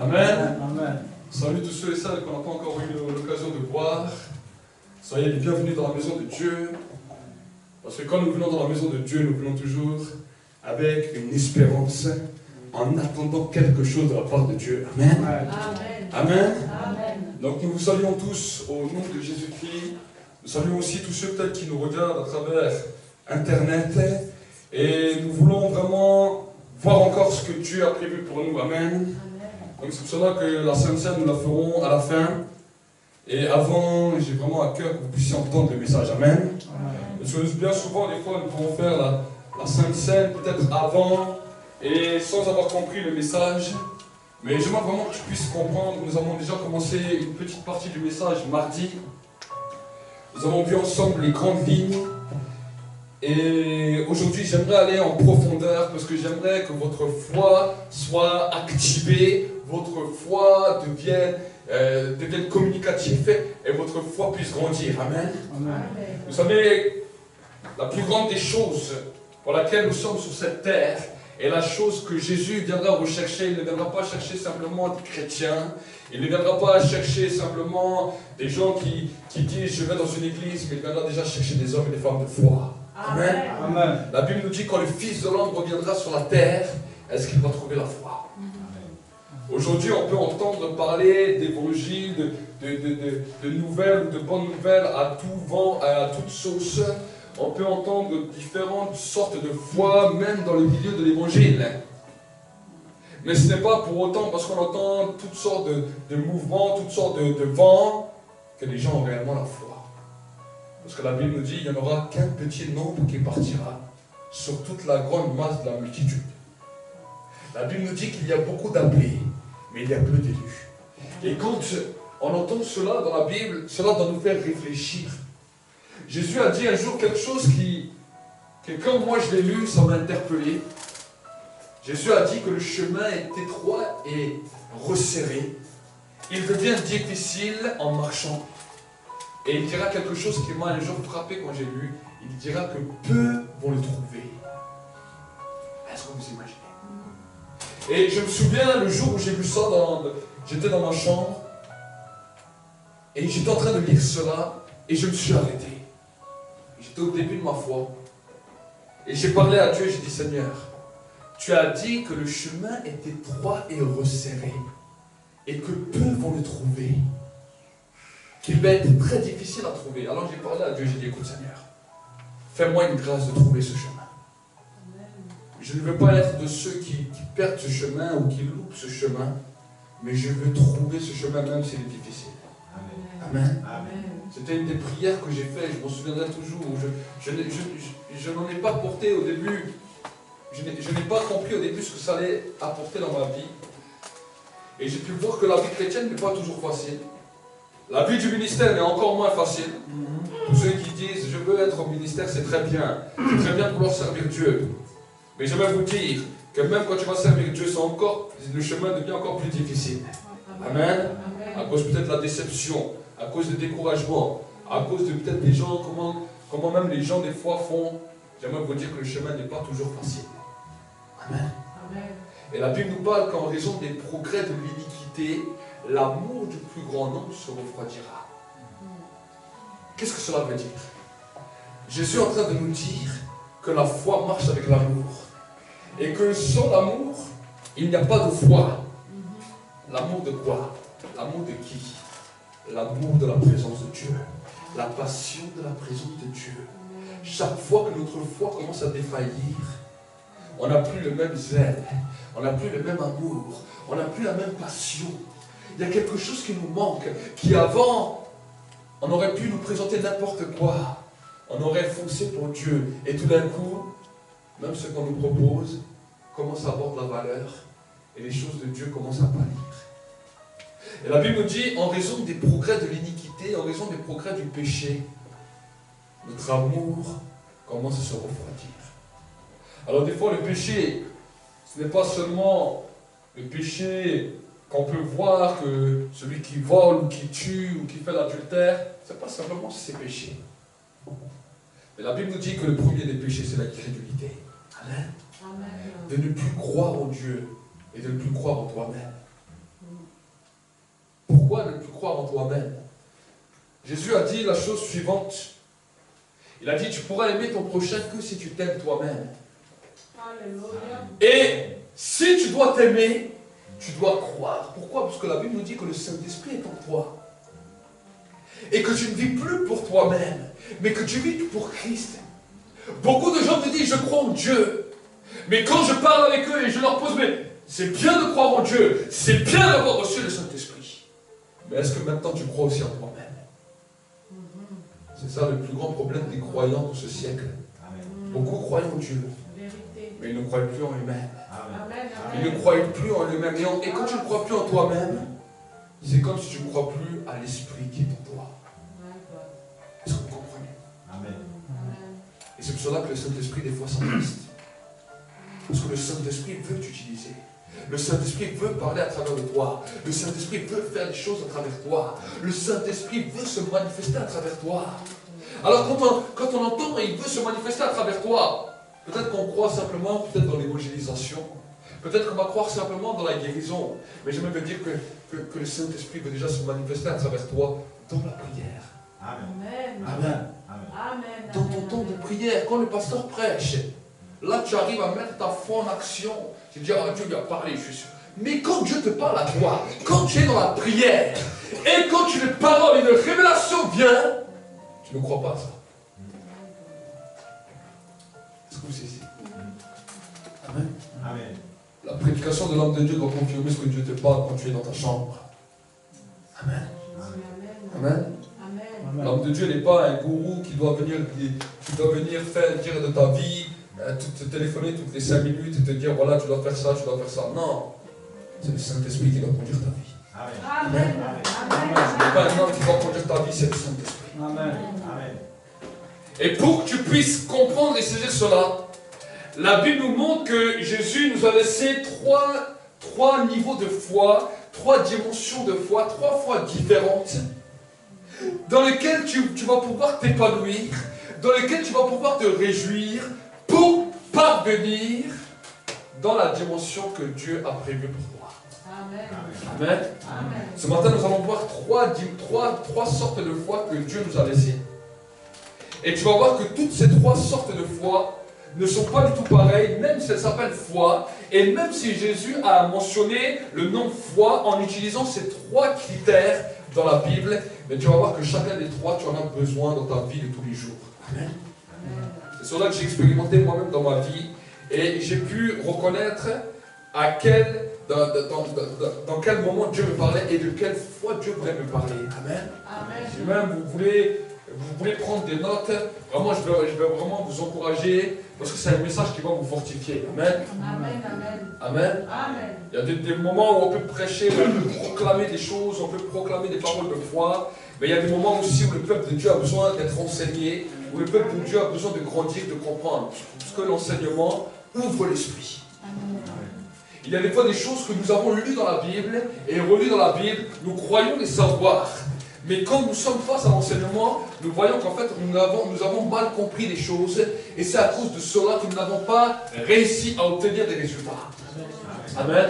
Amen. Amen. Salut tous ceux et celles qu'on n'a pas encore eu l'occasion de voir. Soyez les bienvenus dans la maison de Dieu. Parce que quand nous venons dans la maison de Dieu, nous venons toujours avec une espérance, en attendant quelque chose de la part de Dieu. Amen. Amen. Amen. Amen. Donc nous vous saluons tous au nom de Jésus-Christ. Nous saluons aussi tous ceux peut-être qui nous regardent à travers Internet. Et nous voulons vraiment voir encore ce que Dieu a prévu pour nous. Amen. Donc c'est pour cela que la Sainte Seine, nous la ferons à la fin. Et avant, j'ai vraiment à cœur que vous puissiez entendre le message. Amen. Parce que bien souvent, des fois, nous pouvons faire la Sainte Seine peut-être avant et sans avoir compris le message. Mais j'aimerais vraiment que tu puisses comprendre. Nous avons déjà commencé une petite partie du message mardi. Nous avons vu ensemble les grandes lignes. Et aujourd'hui, j'aimerais aller en profondeur parce que j'aimerais que votre foi soit activée, votre foi devienne communicative et votre foi puisse grandir. Amen. Amen. Vous savez, la plus grande des choses pour laquelle nous sommes sur cette terre est la chose que Jésus viendra rechercher. Il ne viendra pas chercher simplement des chrétiens. Il ne viendra pas chercher simplement des gens qui disent je vais dans une église, mais il viendra déjà chercher des hommes et des femmes de foi. Amen. Amen. La Bible nous dit quand le Fils de l'homme reviendra sur la terre, est-ce qu'il va trouver la foi? Aujourd'hui, on peut entendre parler d'évangile, de nouvelles ou de bonnes nouvelles à tout vent, à toute sauce. On peut entendre différentes sortes de foi, même dans le milieu de l'évangile. Mais ce n'est pas pour autant, parce qu'on entend toutes sortes de mouvements, toutes sortes de vents, que les gens ont réellement la foi. Parce que la Bible nous dit qu'il n'y en aura qu'un petit nombre qui partira sur toute la grande masse de la multitude. La Bible nous dit qu'il y a beaucoup d'appelés, mais il y a peu d'élus. Et quand on entend cela dans la Bible, cela doit nous faire réfléchir. Jésus a dit un jour quelque chose que quand moi je l'ai lu, ça m'a interpellé. Jésus a dit que le chemin est étroit et resserré. Il devient difficile en marchant. Et il dira quelque chose qui m'a un jour frappé quand j'ai lu. Il dira que peu vont le trouver. Est-ce que vous imaginez? Et je me souviens le jour où j'ai lu ça, j'étais dans ma chambre. Et j'étais en train de lire cela. Et je me suis arrêté. J'étais au début de ma foi. Et j'ai parlé à Dieu et j'ai dit, Seigneur, tu as dit que le chemin est étroit et resserré. Et que peu vont le trouver. Qu'il va être très difficile à trouver. Alors j'ai parlé à Dieu, j'ai dit, écoute Seigneur, fais-moi une grâce de trouver ce chemin. Je ne veux pas être de ceux qui perdent ce chemin ou qui loupent ce chemin, mais je veux trouver ce chemin même s'il est difficile. Amen. Amen. C'était une des prières que j'ai faites, je m'en souviendrai toujours. Je n'en ai pas porté au début, je n'ai pas compris au début ce que ça allait apporter dans ma vie. Et j'ai pu voir que la vie chrétienne n'est pas toujours facile. La vie du ministère est encore moins facile. Pour ceux qui disent je veux être au ministère, c'est très bien. C'est très bien de vouloir servir Dieu. Mais j'aimerais vous dire que même quand tu vas servir Dieu, le chemin devient encore plus difficile. Amen. À cause peut-être de la déception, à cause du découragement, à cause de peut-être des gens, comment même les gens des fois font. J'aimerais vous dire que le chemin n'est pas toujours facile. Amen. Et la Bible nous parle qu'en raison des progrès de l'iniquité, l'amour du plus grand nombre se refroidira. Qu'est-ce que cela veut dire? Jésus est en train de nous dire que la foi marche avec l'amour. Et que sans l'amour, il n'y a pas de foi. L'amour de quoi? L'amour de qui? L'amour de la présence de Dieu. La passion de la présence de Dieu. Chaque fois que notre foi commence à défaillir, on n'a plus le même zèle, on n'a plus le même amour, on n'a plus la même passion. Il y a quelque chose qui nous manque, qui avant, on aurait pu nous présenter n'importe quoi. On aurait foncé pour Dieu. Et tout d'un coup, même ce qu'on nous propose commence à avoir de la valeur. Et les choses de Dieu commencent à pâlir. Et la Bible nous dit, en raison des progrès de l'iniquité, en raison des progrès du péché, notre amour commence à se refroidir. Alors des fois, le péché, ce n'est pas seulement le péché qu'on peut voir, que celui qui vole ou qui tue ou qui fait l'adultère, ce n'est pas simplement ses péchés. Mais la Bible nous dit que le premier des péchés, c'est l'incrédulité. Amen. De ne plus croire en Dieu et de ne plus croire en toi-même. pourquoi ne plus croire en toi-même? Jésus a dit la chose suivante. Il a dit, tu pourras aimer ton prochain que si tu t'aimes toi-même. Et si tu dois t'aimer, tu dois croire. Pourquoi? Parce que la Bible nous dit que le Saint-Esprit est en toi. Et que tu ne vis plus pour toi-même, mais que tu vis pour Christ. Beaucoup de gens me disent, je crois en Dieu. Mais quand je parle avec eux et je leur pose, mais c'est bien de croire en Dieu, c'est bien d'avoir reçu le Saint-Esprit. Mais est-ce que maintenant tu crois aussi en toi-même? C'est ça le plus grand problème des croyants de ce siècle. Beaucoup croient en Dieu, mais ils ne croient plus en eux-mêmes. Ils ne croient plus en eux-mêmes. Et quand tu ne crois plus en toi-même, c'est comme si tu ne crois plus à l'Esprit qui est en toi. Est-ce que vous comprenez? Amen. Et c'est pour cela que le Saint-Esprit, des fois, s'entriste. Parce que le Saint-Esprit veut t'utiliser. Le Saint-Esprit veut parler à travers de toi. Le Saint-Esprit veut faire des choses à travers toi. Le Saint-Esprit veut se manifester à travers toi. Alors quand on entend il veut se manifester à travers toi, peut-être qu'on croit simplement peut-être dans l'évangélisation. Peut-être qu'on va croire simplement dans la guérison. Mais j'aimerais me dire que le Saint-Esprit veut déjà se manifester à travers toi dans la prière. Amen. Amen. Amen. Dans ton temps de prière, quand le pasteur prêche, là tu arrives à mettre ta foi en action. Tu dis, ah, Dieu lui a parlé, je suis sûr. Mais quand Dieu te parle à toi, quand tu es dans la prière, et quand une parole, une révélation vient, tu ne crois pas à ça. Est-ce que vous saisissez? Amen. Amen. La prédication de l'homme de Dieu doit confirmer ce que Dieu te parle quand tu es dans ta chambre. Amen. Amen. Amen. L'homme de Dieu n'est pas un gourou qui doit venir faire dire de ta vie, te téléphoner toutes les 5 minutes et te dire voilà, tu dois faire ça, tu dois faire ça. Non. C'est le Saint-Esprit qui doit conduire ta vie. Amen. Ce n'est pas un homme qui va conduire ta vie, c'est le Saint-Esprit. Amen. Amen. Et pour que tu puisses comprendre et saisir cela, la Bible nous montre que Jésus nous a laissé trois niveaux de foi, 3 dimensions de foi, 3 fois différentes, dans lesquelles tu vas pouvoir t'épanouir, dans lesquelles tu vas pouvoir te réjouir pour parvenir dans la dimension que Dieu a prévue pour toi. Amen. Amen. Amen. Ce matin, nous allons voir trois sortes de foi que Dieu nous a laissées. Et tu vas voir que toutes ces 3 sortes de foi ne sont pas du tout pareilles, même si elles s'appellent foi, et même si Jésus a mentionné le nom foi en utilisant ces 3 critères dans la Bible, mais tu vas voir que chacun des 3, tu en as besoin dans ta vie de tous les jours. Amen. C'est cela que j'ai expérimenté moi-même dans ma vie, et j'ai pu reconnaître dans quel moment Dieu me parlait et de quelle foi Dieu voulait me parler. Amen. Amen. Si même vous voulez prendre des notes, vraiment je vais vraiment vous encourager parce que c'est un message qui va vous fortifier. Amen. Amen. Amen. Amen. Amen. Il y a des moments où on peut prêcher, on peut proclamer des choses, on peut proclamer des paroles de foi, mais il y a des moments aussi où le peuple de Dieu a besoin d'être enseigné, où le peuple de Dieu a besoin de grandir, de comprendre, parce que l'enseignement ouvre l'esprit. Il y a des fois des choses que nous avons lues dans la Bible et relues dans la Bible, nous croyons les savoir. Mais quand nous sommes face à l'enseignement, nous voyons qu'en fait, nous avons mal compris les choses. Et c'est à cause de cela que nous n'avons pas réussi à obtenir des résultats. Amen.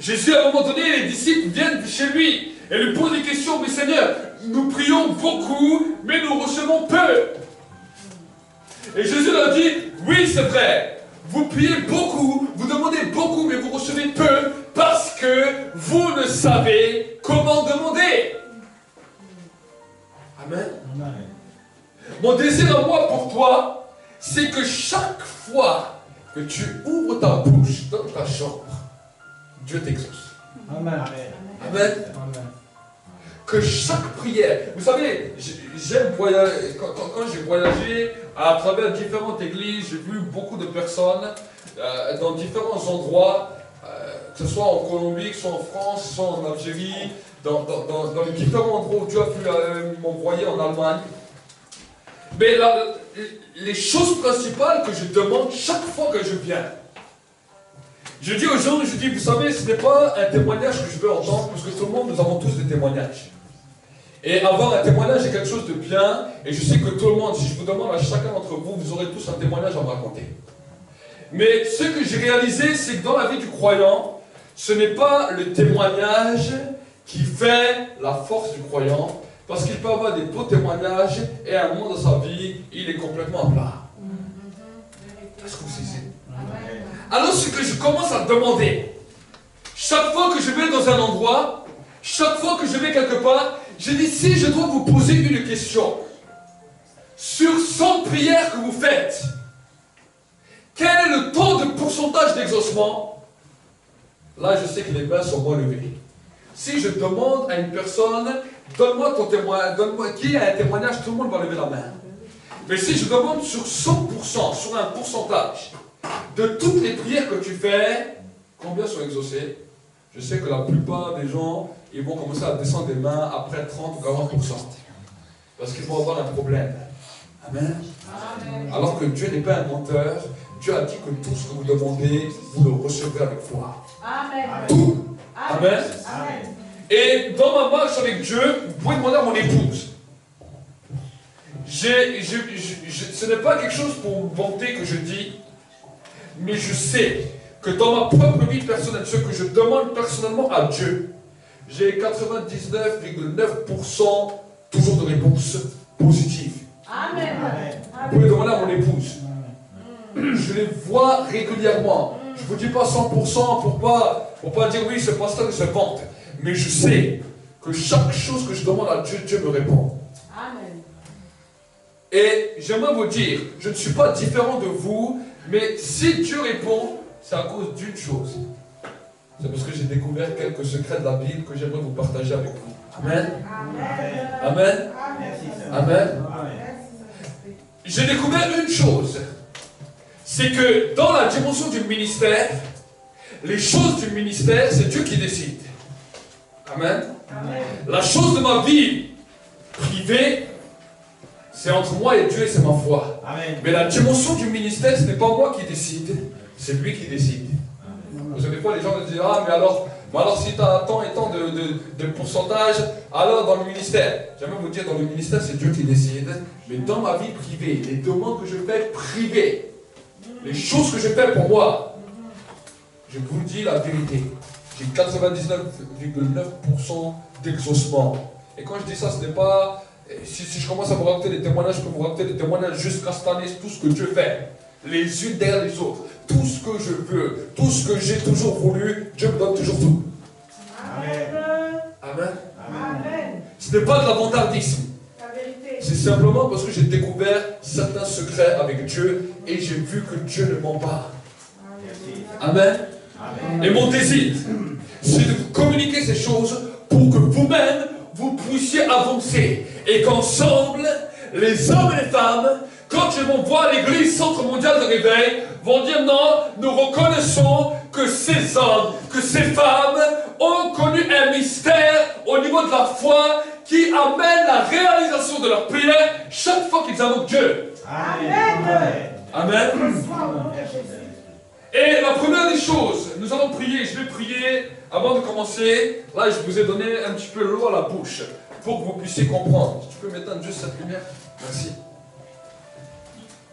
Jésus, à un moment donné, les disciples viennent chez lui et lui posent des questions. Mais Seigneur, nous prions beaucoup, mais nous recevons peu. Et Jésus leur dit, oui, c'est vrai. Vous priez beaucoup, vous demandez beaucoup, mais vous recevez peu parce que vous ne savez comment demander. Amen. Amen. Mon désir à moi pour toi, c'est que chaque fois que tu ouvres ta bouche dans ta chambre, Dieu t'exauce. Amen. Amen. Que chaque prière, vous savez, j'aime voyager, quand j'ai voyagé à travers différentes églises, j'ai vu beaucoup de personnes dans différents endroits, que ce soit en Colombie, que ce soit en France, que ce soit en Algérie, dans les différents endroits où Dieu a pu m'envoyer en Allemagne. Mais les choses principales que je demande chaque fois que je viens, je dis aux gens, je dis, vous savez, ce n'est pas un témoignage que je veux entendre, parce que tout le monde, nous avons tous des témoignages. Et avoir un témoignage est quelque chose de bien, et je sais que tout le monde, si je vous demande à chacun d'entre vous, vous aurez tous un témoignage à me raconter. Mais ce que j'ai réalisé, c'est que dans la vie du croyant, ce n'est pas le témoignage qui fait la force du croyant, parce qu'il peut avoir des beaux témoignages et à un moment dans sa vie, il est complètement à plat. Est-ce que vous saisissez? Alors ce que je commence à demander, chaque fois que je vais dans un endroit, chaque fois que je vais quelque part, je dis si je dois vous poser une question, sur 100 prières que vous faites, quel est le taux de pourcentage d'exaucement? Là, je sais que les mains sont moins levées. Si je demande à une personne, donne-moi ton témoignage, donne-moi qui a un témoignage, tout le monde va lever la main. Mais si je demande sur 100%, sur un pourcentage, de toutes les prières que tu fais, combien sont exaucées? Je sais que la plupart des gens, ils vont commencer à descendre des mains après 30 ou 40%. Parce qu'ils vont avoir un problème. Amen. Amen. Alors que Dieu n'est pas un menteur, Dieu a dit que tout ce que vous demandez, vous le recevrez avec foi. Amen. Tout. Amen. Amen. Et dans ma marche avec Dieu, vous pouvez demander à mon épouse. Ce n'est pas quelque chose pour me vanter que je dis, mais je sais que dans ma propre vie personnelle, ce que je demande personnellement à Dieu, j'ai 99,9% toujours de réponses positives. Amen. Vous pouvez demander à mon épouse. Je les vois régulièrement. Je ne vous dis pas 100% pour pas dire oui, ce pasteur se vante. Mais je sais que chaque chose que je demande à Dieu, Dieu me répond. Amen. Et j'aimerais vous dire, je ne suis pas différent de vous, mais si Dieu répond, c'est à cause d'une chose. C'est parce que j'ai découvert quelques secrets de la Bible que j'aimerais vous partager avec vous. Amen. Amen. Amen. Amen. J'ai découvert une chose. C'est que dans la dimension du ministère, les choses du ministère, c'est Dieu qui décide. Amen. Amen. La chose de ma vie privée, c'est entre moi et Dieu et c'est ma foi. Amen. Mais la dimension du ministère, ce n'est pas moi qui décide, c'est lui qui décide. Amen. Parce que des fois, les gens me disent, ah, mais alors si tu as tant et tant de pourcentage, alors dans le ministère. J'aimerais vous dire, dans le ministère, c'est Dieu qui décide. Mais dans ma vie privée, les demandes que je fais privées, les choses que je fais pour moi, je vous dis la vérité. J'ai 99,9% d'exaucement. Et quand je dis ça, ce n'est pas... Si je commence à vous raconter des témoignages, je peux vous raconter des témoignages jusqu'à cette année, tout ce que Dieu fait. Les unes derrière les autres. Tout ce que je veux, tout ce que j'ai toujours voulu, Dieu me donne toujours tout. Amen. Amen. Amen. Ce n'est pas de la vantardisme. C'est simplement parce que j'ai découvert certains secrets avec Dieu et j'ai vu que Dieu ne ment pas. Amen. Amen. Et mon désir, c'est de vous communiquer ces choses pour que vous-même, vous puissiez avancer. Et qu'ensemble, les hommes et les femmes, quand ils vont voir l'église Centre Mondial de Réveil, vont dire non, nous reconnaissons que ces hommes, que ces femmes ont connu un mystère au niveau de la foi qui amène la réalisation de leur prière chaque fois qu'ils invoquent Dieu. Amen. Amen. Et la première des choses, nous allons prier, je vais prier avant de commencer. Là, je vous ai donné un petit peu l'eau à la bouche pour que vous puissiez comprendre. Tu peux m'éteindre juste cette lumière? Merci.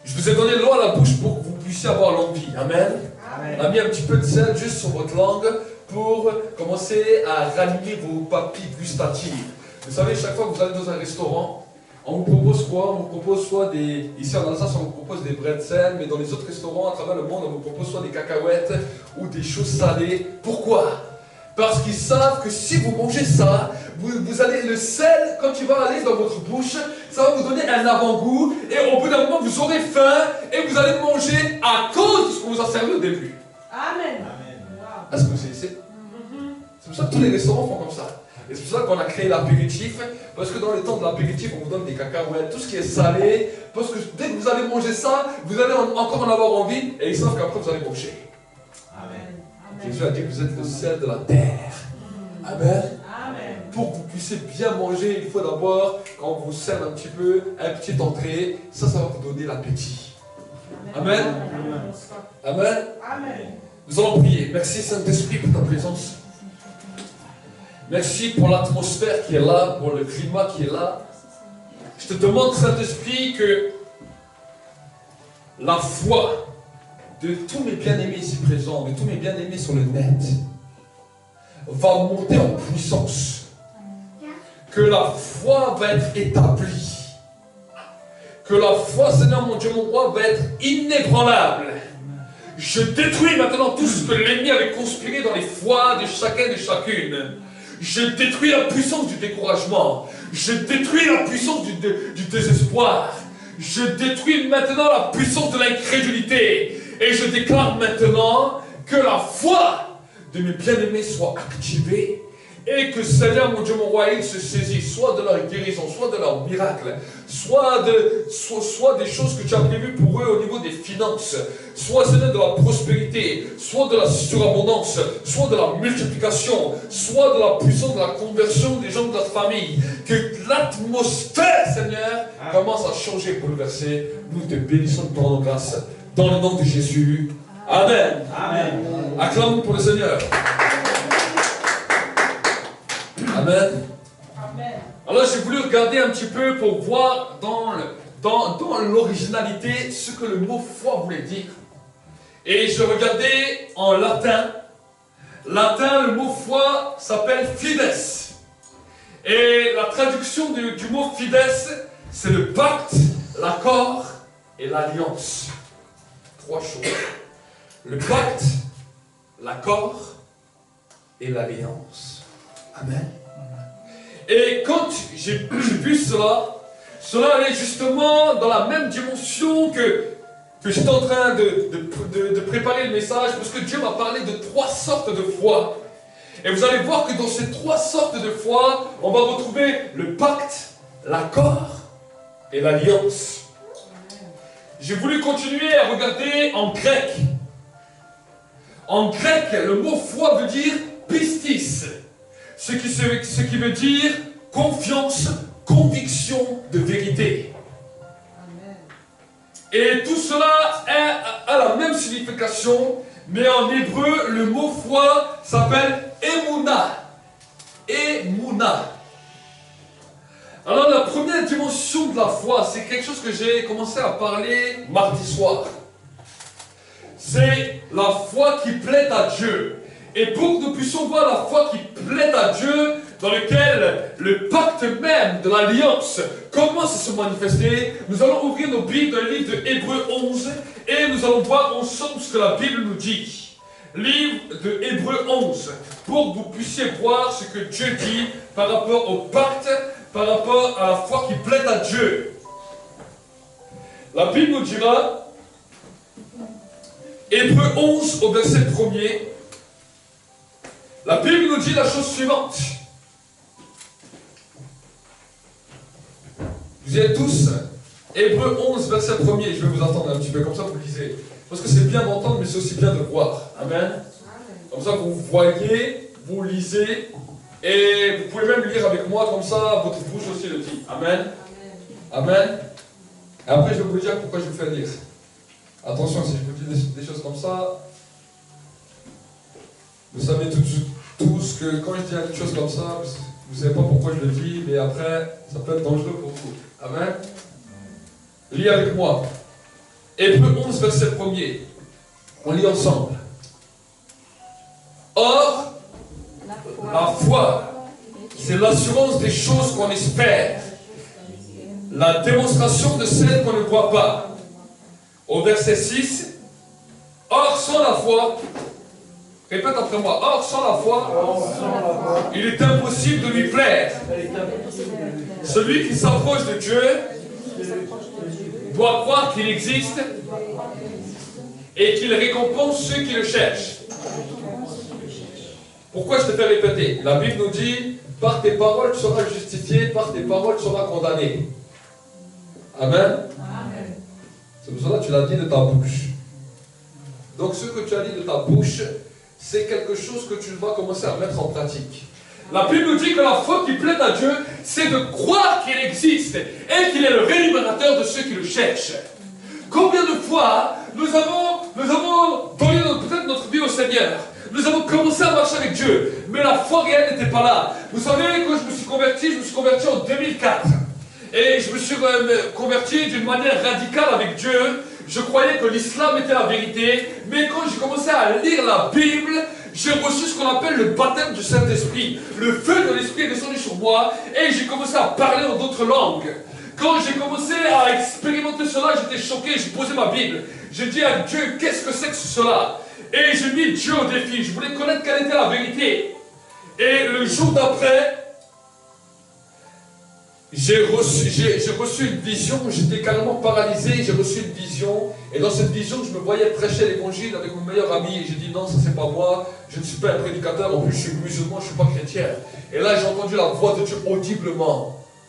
Je vous ai donné l'eau à la bouche pour que vous puissiez avoir l'envie. Amen. Amen. On a mis un petit peu de sel juste sur votre langue pour commencer à ranimer vos papilles gustatives. Vous savez, chaque fois que vous allez dans un restaurant, on vous propose quoi? On vous propose soit des... Ici en Alsace, on vous propose des bretzels, mais dans les autres restaurants à travers le monde, on vous propose soit des cacahuètes ou des choses salées. Pourquoi? Parce qu'ils savent que si vous mangez ça, vous allez, le sel, quand il va aller dans votre bouche, ça va vous donner un avant-goût, et au bout d'un moment, vous aurez faim, et vous allez manger à cause de ce qu'on vous a servi au début. Amen. Est-ce que vous savez? C'est pour ça que tous les restaurants font comme ça. Et c'est pour ça qu'on a créé l'apéritif, parce que dans le temps de l'apéritif, on vous donne des cacahuètes, tout ce qui est salé, parce que dès que vous allez manger ça, vous allez encore en avoir envie, et ils savent qu'après vous allez manger. Amen. Jésus a dit que vous êtes le sel de la terre. Amen. Amen. Pour que vous puissiez bien manger, il faut d'abord, quand on vous sert un petit peu, un petit entrée, ça va vous donner l'appétit. Amen. Amen. Amen. Amen. Nous allons prier. Merci Saint-Esprit pour ta présence. Merci pour l'atmosphère qui est là, pour le climat qui est là. Je te demande, Saint-Esprit, que la foi de tous mes bien-aimés ici présents, de tous mes bien-aimés sur le net, va monter en puissance. que la foi va être établie. Que la foi, Seigneur mon Dieu, mon roi, va être inébranlable. Je détruis maintenant tout ce que l'ennemi avait conspiré dans les foi de chacun et de chacune. Je détruis la puissance du découragement. Je détruis la puissance du désespoir. Je détruis maintenant la puissance de l'incrédulité. Et je déclare maintenant que la foi de mes bien-aimés soit activée. Et que Seigneur mon Dieu mon roi, il se saisit soit de leur guérison, soit de leur miracle, soit des choses que tu as prévues pour eux au niveau des finances, soit Seigneur de la prospérité, soit de la surabondance, soit de la multiplication, soit de la puissance de la conversion des gens de ta famille. Que l'atmosphère, Seigneur, commence à changer, bouleverser. Nous te bénissons de ton grâce dans le nom de Jésus. Amen. Amen. Acclame pour le Seigneur. Amen. Amen. Alors j'ai voulu regarder un petit peu pour voir dans l'originalité ce que le mot foi voulait dire. Et je regardais en latin. Latin, le mot foi s'appelle fides. Et la traduction du mot fides, c'est le pacte, l'accord et l'alliance. Trois choses. Le pacte, l'accord et l'alliance. Amen. Et quand j'ai vu cela allait justement dans la même dimension que j'étais en train de préparer le message, parce que Dieu m'a parlé de trois sortes de foi. Et vous allez voir que dans ces trois sortes de foi, on va retrouver le pacte, l'accord et l'alliance. J'ai voulu continuer à regarder en grec. En grec, le mot foi veut dire pistis. Ce qui veut dire confiance, conviction de vérité. Amen. Et tout cela a la même signification, mais en hébreu, le mot foi s'appelle Emouna. Emouna. Alors la première dimension de la foi, c'est quelque chose que j'ai commencé à parler mardi soir. C'est la foi qui plaît à Dieu. Et pour que nous puissions voir la foi qui plaît à Dieu, dans lequel le pacte même de l'alliance commence à se manifester, nous allons ouvrir nos Bibles dans le livre de Hébreux 11 et nous allons voir ensemble ce que la Bible nous dit. Livre de Hébreux 11, pour que vous puissiez voir ce que Dieu dit par rapport au pacte, par rapport à la foi qui plaît à Dieu. La Bible nous dira, Hébreux 11 au verset 1er, la Bible nous dit la chose suivante. Vous y êtes tous? Hébreux 11, verset 1er. Je vais vous attendre un petit peu, comme ça vous lisez. Parce que c'est bien d'entendre, mais c'est aussi bien de voir. Amen. Comme ça vous voyez, vous lisez, et vous pouvez même lire avec moi, comme ça votre bouche aussi le dit. Amen. Amen. Et après je vais vous dire pourquoi je vous fais lire. Attention, si je vous dis des choses comme ça, vous savez tous que quand je dis quelque chose comme ça, vous ne savez pas pourquoi je le dis, mais après, ça peut être dangereux pour vous. Amen. Lis avec moi. Hébreux 11, verset 1er. On lit ensemble. Or, la foi, c'est l'assurance des choses qu'on espère, la démonstration de celles qu'on ne voit pas. Au verset 6, or sans la foi, répète après moi, or sans la foi, il est impossible de lui plaire. Celui qui s'approche de Dieu doit croire qu'il existe et qu'il récompense ceux qui le cherchent. Pourquoi je te fais répéter? La Bible nous dit, par tes paroles tu seras justifié, par tes paroles tu seras condamné. Amen. C'est pour cela que tu l'as dit de ta bouche. Donc ce que tu as dit de ta bouche, c'est quelque chose que tu vas commencer à mettre en pratique. La Bible nous dit que la foi qui plaît à Dieu, c'est de croire qu'il existe et qu'il est le rémunérateur de ceux qui le cherchent. Combien de fois nous avons donné peut-être notre vie au Seigneur, nous avons commencé à marcher avec Dieu, mais la foi réelle n'était pas là. Vous savez, quand je me suis converti en 2004. Et je me suis converti d'une manière radicale avec Dieu. Je croyais que l'islam était la vérité, mais quand j'ai commencé à lire la Bible, j'ai reçu ce qu'on appelle le baptême du Saint-Esprit. Le feu de l'Esprit est descendu sur moi et j'ai commencé à parler en d'autres langues. Quand j'ai commencé à expérimenter cela, j'étais choqué, j'ai posé ma Bible. J'ai dit à Dieu, qu'est-ce que c'est que cela? Et j'ai mis Dieu au défi, je voulais connaître quelle était la vérité. Et le jour d'après, j'ai reçu une vision, j'étais carrément paralysé, j'ai reçu une vision, et dans cette vision, je me voyais prêcher l'évangile avec mon meilleur ami, et j'ai dit non, ça c'est pas moi, je ne suis pas un prédicateur, en plus je suis musulman, je ne suis pas chrétien. Et là, j'ai entendu la voix de Dieu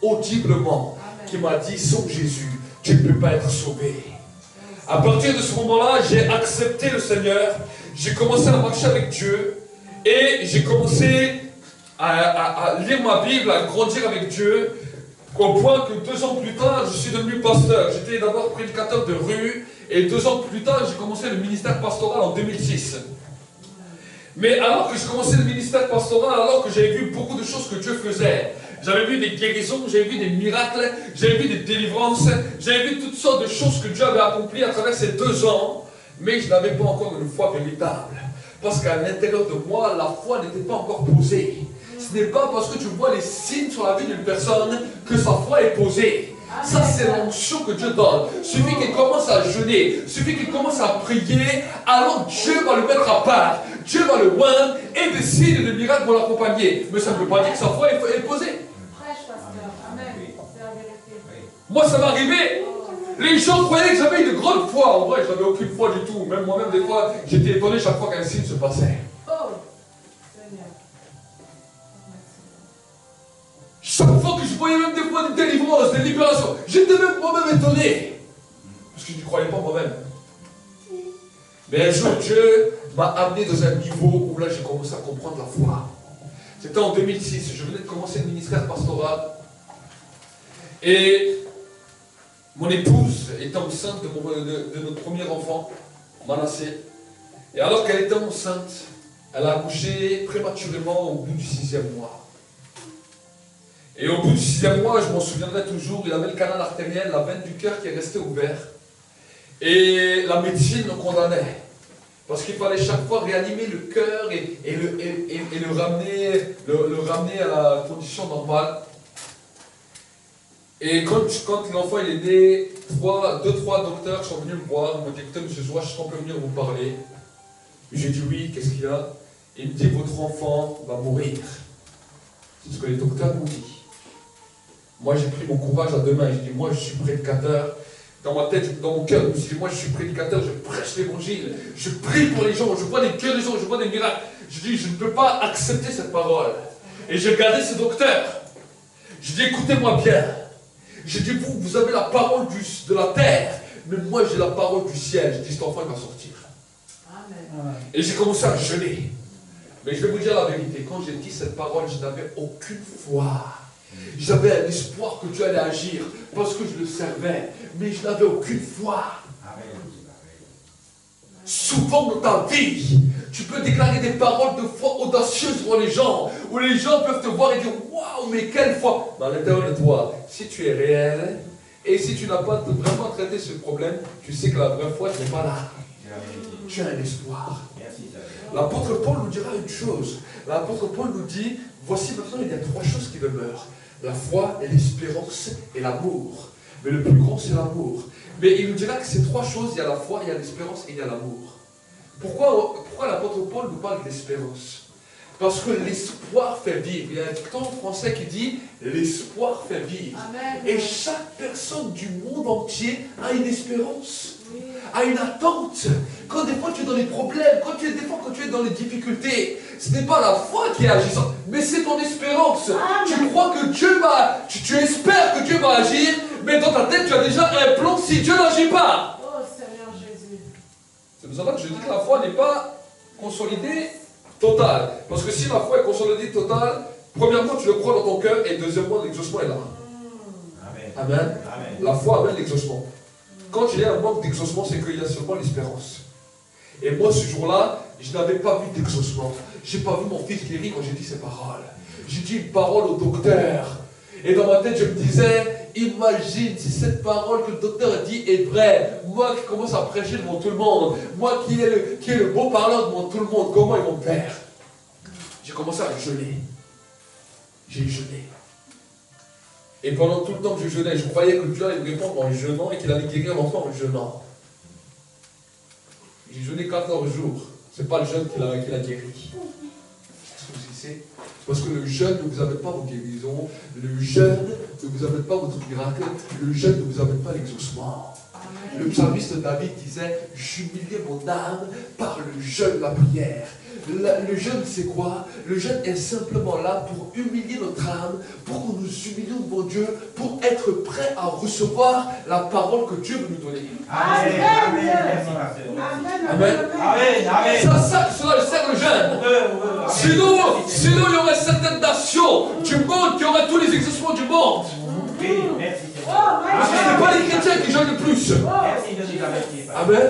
audiblement, qui m'a dit, sans Jésus, tu ne peux pas être sauvé. À partir de ce moment-là, j'ai accepté le Seigneur, j'ai commencé à marcher avec Dieu, et j'ai commencé à lire ma Bible, à grandir avec Dieu, au point que 2 ans plus tard, je suis devenu pasteur. J'étais d'abord prédicateur de rue, et 2 ans plus tard, j'ai commencé le ministère pastoral en 2006. Mais alors que je commençais le ministère pastoral, alors que j'avais vu beaucoup de choses que Dieu faisait, j'avais vu des guérisons, j'avais vu des miracles, j'avais vu des délivrances, j'avais vu toutes sortes de choses que Dieu avait accomplies à travers ces 2 ans, mais je n'avais pas encore une foi véritable. Parce qu'à l'intérieur de moi, la foi n'était pas encore posée. Ce n'est pas parce que tu vois les signes sur la vie d'une personne que sa foi est posée. Ça, c'est l'onction que Dieu donne. Suffit qu'il commence à jeûner, suffit qu'il commence à prier, alors Dieu va le mettre à part. Dieu va le oindre et des signes et des miracles vont l'accompagner. Mais ça ne veut pas dire que sa foi est posée. Prêche, pasteur. Amen. C'est la vérité. Moi, ça m'est arrivé. Les gens croyaient que j'avais une grande foi. En vrai, je n'avais aucune foi du tout. Même moi-même, des fois, j'étais étonné chaque fois qu'un signe se passait. Oh, Seigneur. Chaque fois que je voyais même des fois des délivrances, des libérations, j'étais même moi-même étonné. Parce que je n'y croyais pas moi-même. Mais un jour, Dieu m'a amené dans un niveau où là, j'ai commencé à comprendre la foi. C'était en 2006. Je venais de commencer le ministère pastoral. Et mon épouse était enceinte de notre premier enfant, Manassé. Et alors qu'elle était enceinte, elle a accouché prématurément au bout du 6e mois. Et au bout du 6e mois, je m'en souviendrai toujours, il avait le canal artériel, la veine du cœur qui est restée ouverte. Et la médecine le condamnait. Parce qu'il fallait chaque fois réanimer le cœur et le ramener à la condition normale. Et quand l'enfant est né, 2-3 docteurs sont venus me voir, ils m'ont dit, écoutez, monsieur Zoua, est-ce qu'on peut venir vous parler? J'ai dit oui, qu'est-ce qu'il y a? Il me dit, votre enfant va mourir. C'est ce que les docteurs m'ont dit. Moi, j'ai pris mon courage à 2 mains. J'ai dit, moi, je suis prédicateur. Dans ma tête, dans mon cœur, je me suis dit, moi, je suis prédicateur, je prêche l'évangile. Je prie pour les gens, je vois des guérisons, je vois des miracles. Je dis, je ne peux pas accepter cette parole. Et j'ai regardé ce docteur. Je dis, écoutez-moi bien. J'ai dit, vous avez la parole de la terre, mais moi, j'ai la parole du ciel. J'ai dit, cet enfant, il va sortir. Amen. Et j'ai commencé à jeûner. Mais je vais vous dire la vérité, quand j'ai dit cette parole, je n'avais aucune foi. J'avais un espoir que Dieu allait agir, parce que je le servais, mais je n'avais aucune foi. Souvent dans ta vie, tu peux déclarer des paroles de foi audacieuses pour les gens, où les gens peuvent te voir et dire, waouh, mais quelle foi! Mais à l'intérieur de toi, si tu es réel, et si tu n'as pas vraiment traité ce problème, tu sais que la vraie foi, tu n'es pas là. Tu as un espoir. L'apôtre Paul nous dira une chose. L'apôtre Paul nous dit, voici maintenant il y a 3 choses qui demeurent. La foi, l'espérance et l'amour. Mais le plus grand, c'est l'amour. Mais il nous dira que ces 3 choses, il y a la foi, il y a l'espérance et il y a l'amour. Pourquoi l'apôtre Paul nous parle d'espérance? Parce que l'espoir fait vivre. Il y a un dicton français qui dit, l'espoir fait vivre. Amen. Et chaque personne du monde entier a une espérance. A une attente. Quand des fois tu es dans les problèmes, des fois quand tu es dans les difficultés, ce n'est pas la foi qui est agissante, mais c'est ton espérance. Tu crois que Dieu va, tu espères que Dieu va agir, mais dans ta tête tu as déjà un plan si Dieu n'agit pas. Oh Seigneur Jésus. C'est pour ça que je dis que la foi n'est pas consolidée totale. Parce que si la foi est consolidée totale, premièrement tu le crois dans ton cœur et deuxièmement l'exaucement est là. Amen. Amen. Amen. La foi amène l'exaucement. Quand il y a un manque d'exaucement, c'est qu'il y a seulement l'espérance. Et moi, ce jour-là, je n'avais pas vu d'exaucement. Je n'ai pas vu mon fils guéri quand j'ai dit ces paroles. J'ai dit une parole au docteur. Et dans ma tête, je me disais, imagine si cette parole que le docteur a dit est vraie. Moi qui commence à prêcher devant tout le monde, moi qui est le beau parleur devant tout le monde, comment ils vont me faire? J'ai commencé à jeûner. J'ai jeûné. Et pendant tout le temps que je jeûnais, je croyais que Dieu allait me répondre en jeûnant et qu'il allait guérir l'enfant en jeûnant. J'ai jeûné 14 jours. Ce n'est pas le jeûne qui l'a guéri. Est-ce que vous savez? Parce que le jeûne ne vous amène pas vos guérisons, le jeûne ne vous amène pas votre miracle, le jeûne ne vous amène pas l'exaucement. Le psalmiste David disait, j'humiliais mon âme par le jeûne, la prière. Le jeûne, c'est quoi? Le jeûne est simplement là pour humilier notre âme, pour que nous humilions devant Dieu, pour être prêts à recevoir la parole que Dieu veut nous donner. Amen. Amen. Amen. Cela sert le jeûne. Sinon, il y aurait certaines nations du monde qui auraient tous les exaucements du monde. Oui, merci. Parce que ce n'est pas les chrétiens qui jeûnent le plus. Amen.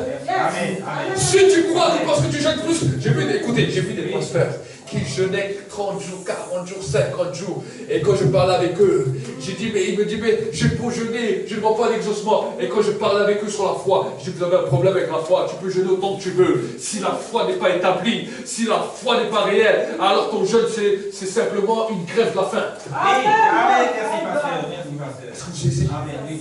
Si tu crois que parce que tu jeûnes plus, j'ai vu des pasteurs qui jeûnaient 30 jours, 40 jours, 50 jours. Et quand je parlais avec eux, il me dit, mais j'ai beau jeûner, je ne vois pas d'exaucement. Et quand je parlais avec eux sur la foi, je dis, vous avez un problème avec la foi, tu peux jeûner autant que tu veux. Si la foi n'est pas établie, si la foi n'est pas réelle, alors ton jeûne, c'est simplement une grève de la faim. Amen. Merci, pasteur. Est-ce que vous savez? Amen. Oui.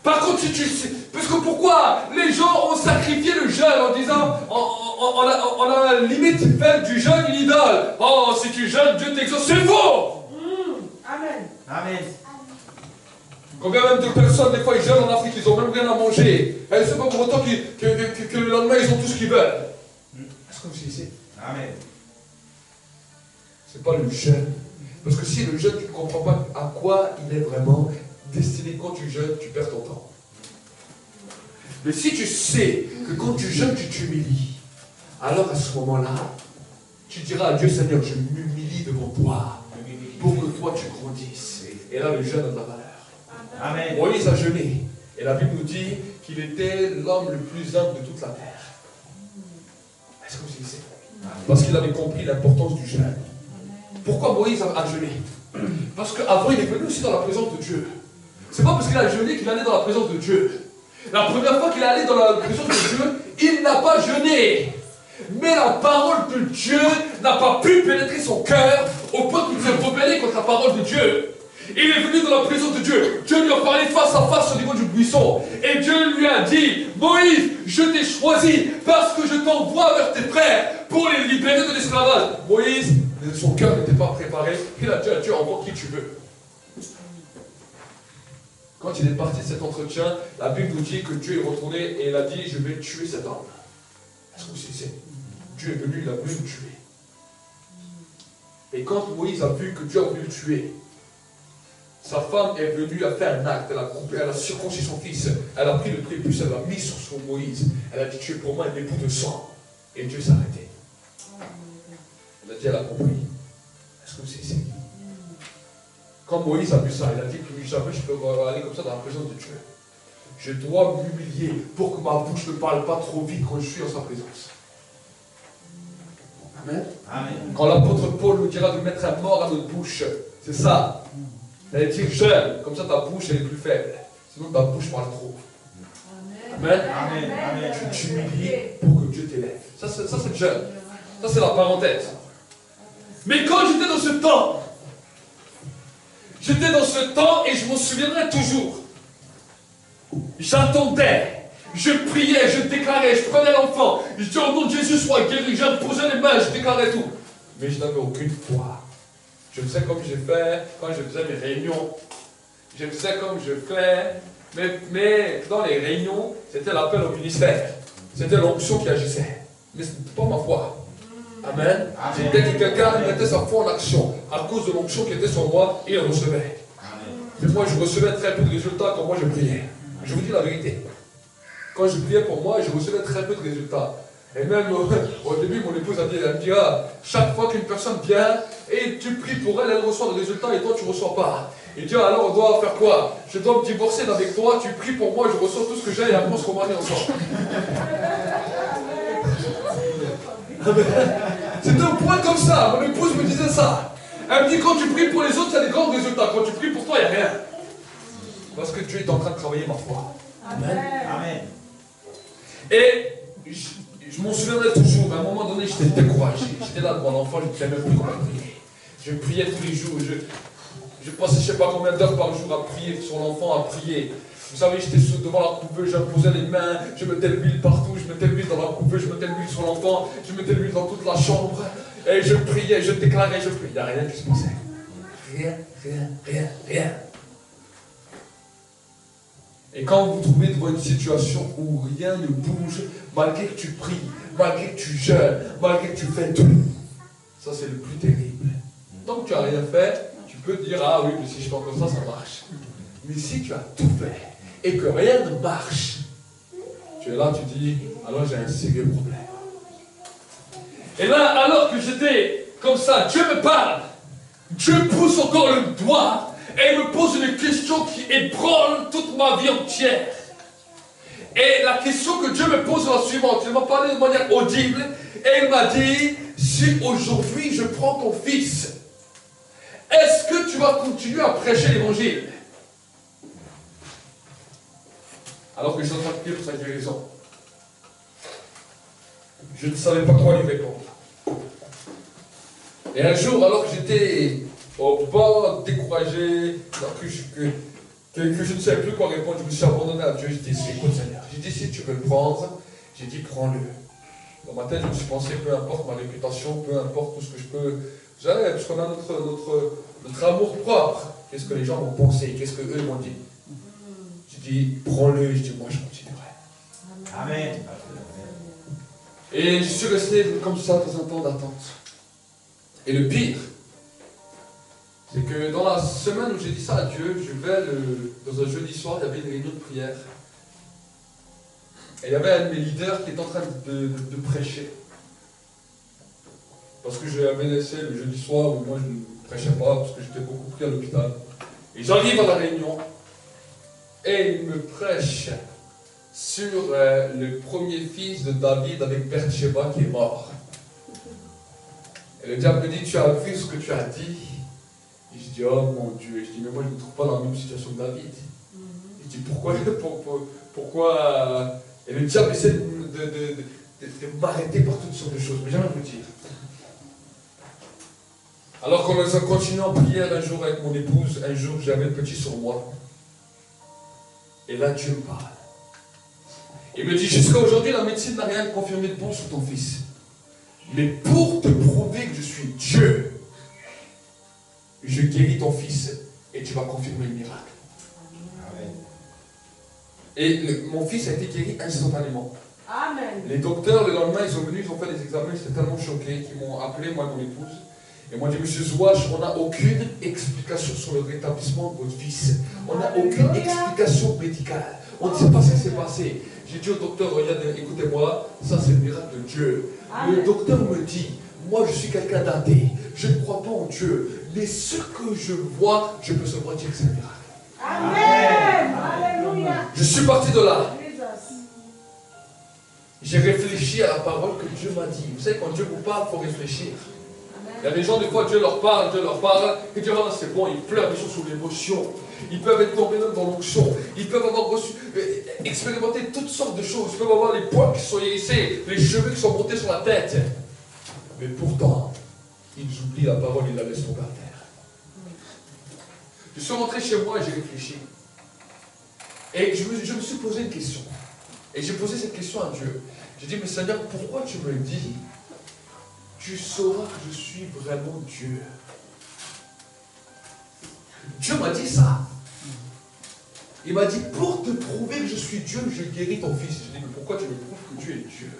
Par contre, si tu sais, parce que pourquoi les gens ont sacrifié le jeûne en disant, on a limite fait du jeûne une idole. Oh, si tu jeûnes, Dieu t'exauce. C'est faux! Amen. Combien même de personnes, des fois, ils jeûnent en Afrique, ils n'ont même rien à manger. Et c'est pas pour autant que le lendemain, ils ont tout ce qu'ils veulent. Est-ce que vous savez? Amen. C'est pas le jeûne. Parce que si le jeûne, tu ne comprends pas à quoi il est vraiment destiné, quand tu jeûnes, tu perds ton temps. Mais si tu sais que quand tu jeûnes, tu t'humilies, alors à ce moment-là, tu diras à Dieu, Seigneur, je m'humilie devant toi, pour que toi tu grandisses. Et là, le jeûne a de la valeur. Amen. Moïse a jeûné. Et la Bible nous dit qu'il était l'homme le plus humble de toute la terre. Est-ce que vous savez? Parce qu'il avait compris l'importance du jeûne. Pourquoi Moïse a jeûné? Parce qu'avant, il est venu aussi dans la présence de Dieu. C'est pas parce qu'il a jeûné qu'il allait dans la présence de Dieu. La première fois qu'il est allé dans la présence de Dieu, il n'a pas jeûné. Mais la parole de Dieu n'a pas pu pénétrer son cœur au point qu'il s'est rebellé contre la parole de Dieu. Il est venu dans la présence de Dieu. Dieu lui a parlé face à face au niveau du buisson. Et Dieu lui a dit, Moïse, je t'ai choisi parce que je t'envoie vers tes frères pour les libérer de l'esclavage. Moïse, son cœur n'était pas préparé. Il a dit à Dieu, envoie qui tu veux. Quand il est parti de cet entretien, la Bible nous dit que Dieu est retourné et il a dit, je vais tuer cet homme. Est-ce que vous savez? Dieu est venu, il a voulu le tuer. Et quand Moïse a vu que Dieu a voulu le tuer, sa femme est venue à faire un acte, elle a circoncis son fils, elle a pris le prépuce, elle l'a mis sur son Moïse, elle a dit, tu es pour moi un époux de sang. Et Dieu s'est arrêté. Elle a dit, elle a compris. Est-ce que vous savez? Quand Moïse a vu ça, il a dit que jamais je peux aller comme ça dans la présence de Dieu. Je dois m'humilier pour que ma bouche ne parle pas trop vite quand je suis en sa présence. Amen. Amen. Quand l'apôtre Paul nous dira de mettre un mort à notre bouche, c'est ça. Elle dit jeûne, comme ça ta bouche elle est plus faible. Sinon ta bouche parle trop. Amen. Amen. Amen. Tu t'humilies pour que Dieu t'élève. Ça c'est le jeûne. Ça c'est la parenthèse. Mais quand j'étais dans ce temps, et je m'en souviendrai toujours. J'attendais, je priais, je déclarais, je prenais l'enfant, je disais au nom de Jésus sois guéri, j'imposais les mains, je déclarais tout. Mais je n'avais aucune foi. Je faisais comme j'ai fait quand je faisais mes réunions. Je faisais comme je fais, mais dans les réunions, c'était l'appel au ministère. C'était l'onction qui agissait. Mais ce n'était pas ma foi. Amen. C'était que quelqu'un mettait sa foi en action à cause de l'onction qui était sur moi et il recevait. Mais moi, je recevais très peu de résultats quand moi je priais. Je vous dis la vérité. Quand je priais pour moi, je recevais très peu de résultats. Et même au début, mon épouse a dit, elle me dit, chaque fois qu'une personne vient et tu pries pour elle, elle reçoit des résultats et toi tu ne reçois pas. Et Dieu, alors on doit faire quoi? Je dois me divorcer d'avec toi, tu pries pour moi, je reçois tout ce que j'ai et après on se remarie ensemble. C'était un point comme ça, mon épouse me disait ça. Elle me dit, quand tu pries pour les autres, ça a des grands résultats. Quand tu pries pour toi, il n'y a rien. Parce que Dieu est en train de travailler ma foi. Amen. Amen. Et je m'en souviendrai toujours. À un moment donné, j'étais découragé. J'étais là devant l'enfant, je ne savais même plus comment prier. Je priais tous les jours. Je passais je ne sais pas combien d'heures par jour à prier sur l'enfant, à prier. Vous savez, j'étais devant la couveuse, j'imposais les mains, je mettais l'huile partout, je mettais l'huile dans la couveuse, je mettais l'huile sur l'enfant, je mettais l'huile dans toute la chambre. Et je priais, je déclarais, je priais. Il n'y a rien qui se passait. Rien, rien, rien, rien. Et quand vous vous trouvez devant une situation où rien ne bouge, malgré que tu pries, malgré que tu jeûnes, malgré que tu fais tout, ça c'est le plus terrible. Tant que tu n'as rien fait, tu peux dire, ah oui, mais si je fais encore ça, ça marche. Mais si tu as tout fait et que rien ne marche, tu es là, tu dis, alors j'ai un sérieux problème. Et là, alors que j'étais comme ça, Dieu me parle, Dieu pousse encore le doigt et il me pose une question qui ébranle toute ma vie entière. Et la question que Dieu me pose est la suivante. Il m'a parlé de manière audible et il m'a dit, si aujourd'hui je prends ton fils, est-ce que tu vas continuer à prêcher l'évangile? Alors que je suis en train de prier pour sa guérison. Je ne savais pas quoi lui répondre. Et un jour, alors que j'étais au bas, découragé, alors que je ne savais plus quoi répondre, je me suis abandonné à Dieu. J'ai dit, écoute Seigneur, j'ai dit, si tu veux le prendre, j'ai dit, prends-le. Dans ma tête, je me suis pensé, peu importe ma réputation, peu importe tout ce que je peux. J'allais, parce qu'on a notre amour propre. Qu'est-ce que les gens vont penser? Qu'est-ce qu'eux vont dire? J'ai dit, prends-le. Je dis, moi, je continuerai. Amen. Et je suis resté comme ça dans un temps d'attente. Et le pire, c'est que dans la semaine où j'ai dit ça à Dieu, je vais dans un jeudi soir, il y avait une réunion de prière. Et il y avait un de mes leaders qui était en train de prêcher. Parce que je l'avais laissé le jeudi soir où moi je ne prêchais pas, parce que j'étais beaucoup pris à l'hôpital. Et j'arrive à la réunion, et il me prêche sur le premier fils de David avec Bathsheba qui est mort. Et le diable me dit, tu as vu ce que tu as dit? Et je dis, oh mon Dieu. Et je dis, mais moi je ne me trouve pas dans la même situation que David. Et je dis, pourquoi Et le diable essaie de m'arrêter par toutes sortes de choses, mais jamais vous dire. Alors qu'on a continué en prière un jour avec mon épouse, un jour j'avais le petit sur moi. Et là Dieu me parle. Il me dit, jusqu'à aujourd'hui la médecine n'a rien confirmé de bon sur ton fils. Mais pour te prouver que je suis Dieu, je guéris ton fils et tu vas confirmer le miracle. Amen. Et mon fils a été guéri instantanément. Amen. Les docteurs, le lendemain, ils sont venus, ils ont fait des examens, ils étaient tellement choqués qu'ils m'ont appelé, moi et mon épouse. Et moi, j'ai dit, monsieur Zouach, on n'a aucune explication sur le rétablissement de votre fils. On n'a aucune explication médicale. On ne sait pas ce qui s'est passé. J'ai dit au docteur, regardez, écoutez-moi, ça c'est le miracle de Dieu. Amen. Le docteur me dit, moi je suis quelqu'un d'athée, je ne crois pas en Dieu, mais ce que je vois, je peux seulement dire que c'est un miracle. Amen. Alléluia. Je suis parti de là. J'ai réfléchi à la parole que Dieu m'a dit. Vous savez, quand Dieu vous parle, il faut réfléchir. Il y a des gens, des fois, Dieu leur parle, et Dieu dit, c'est bon, ils pleurent, ils sont sous l'émotion. Ils peuvent être tombés même dans l'onction. Ils peuvent avoir reçu, expérimenté toutes sortes de choses. Ils peuvent avoir les poils qui sont hérissés, les cheveux qui sont montés sur la tête. Mais pourtant, ils oublient la parole, ils la laissent tomber à terre. Je suis rentré chez moi et j'ai réfléchi. Et je me suis posé une question. Et j'ai posé cette question à Dieu. J'ai dit, mais Seigneur, pourquoi tu me le dis? Tu sauras que je suis vraiment Dieu. Dieu m'a dit ça. Il m'a dit, pour te prouver que je suis Dieu, je guéris ton fils. Je dis, mais pourquoi tu me prouves que Dieu est Dieu?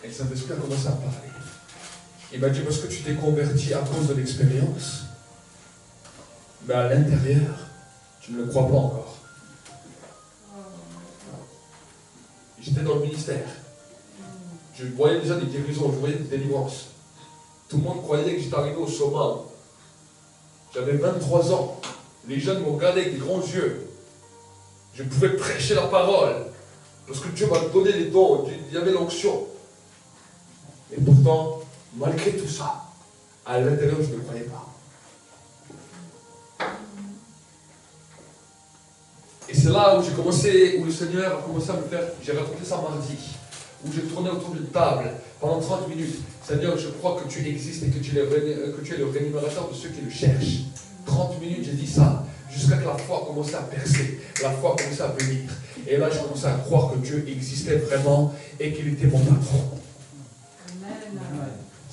Et le Saint-Esprit a commencé à parler. Il m'a dit, parce que tu t'es converti à cause de l'expérience, mais à l'intérieur, tu ne le crois pas encore. J'étais dans le ministère. Je voyais déjà des guérisons, je voyais des délivrances. Tout le monde croyait que j'étais arrivé au summum. J'avais 23 ans. Les jeunes me regardaient avec des grands yeux. Je pouvais prêcher la parole. Parce que Dieu m'a donné les dons. Il y avait l'onction. Et pourtant, malgré tout ça, À l'intérieur, je ne croyais pas. Et c'est là où j'ai commencé, où le Seigneur a commencé à me faire, j'ai raconté ça mardi, où j'ai tourné autour d'une table pendant 30 minutes. Seigneur, je crois que tu existes et que tu es le rémunérateur de ceux qui le cherchent. 30 minutes, j'ai dit ça, jusqu'à que la foi a commencé à percer, la foi a commencé à venir. Et là, j'ai commencé à croire que Dieu existait vraiment et qu'il était mon patron. Amen.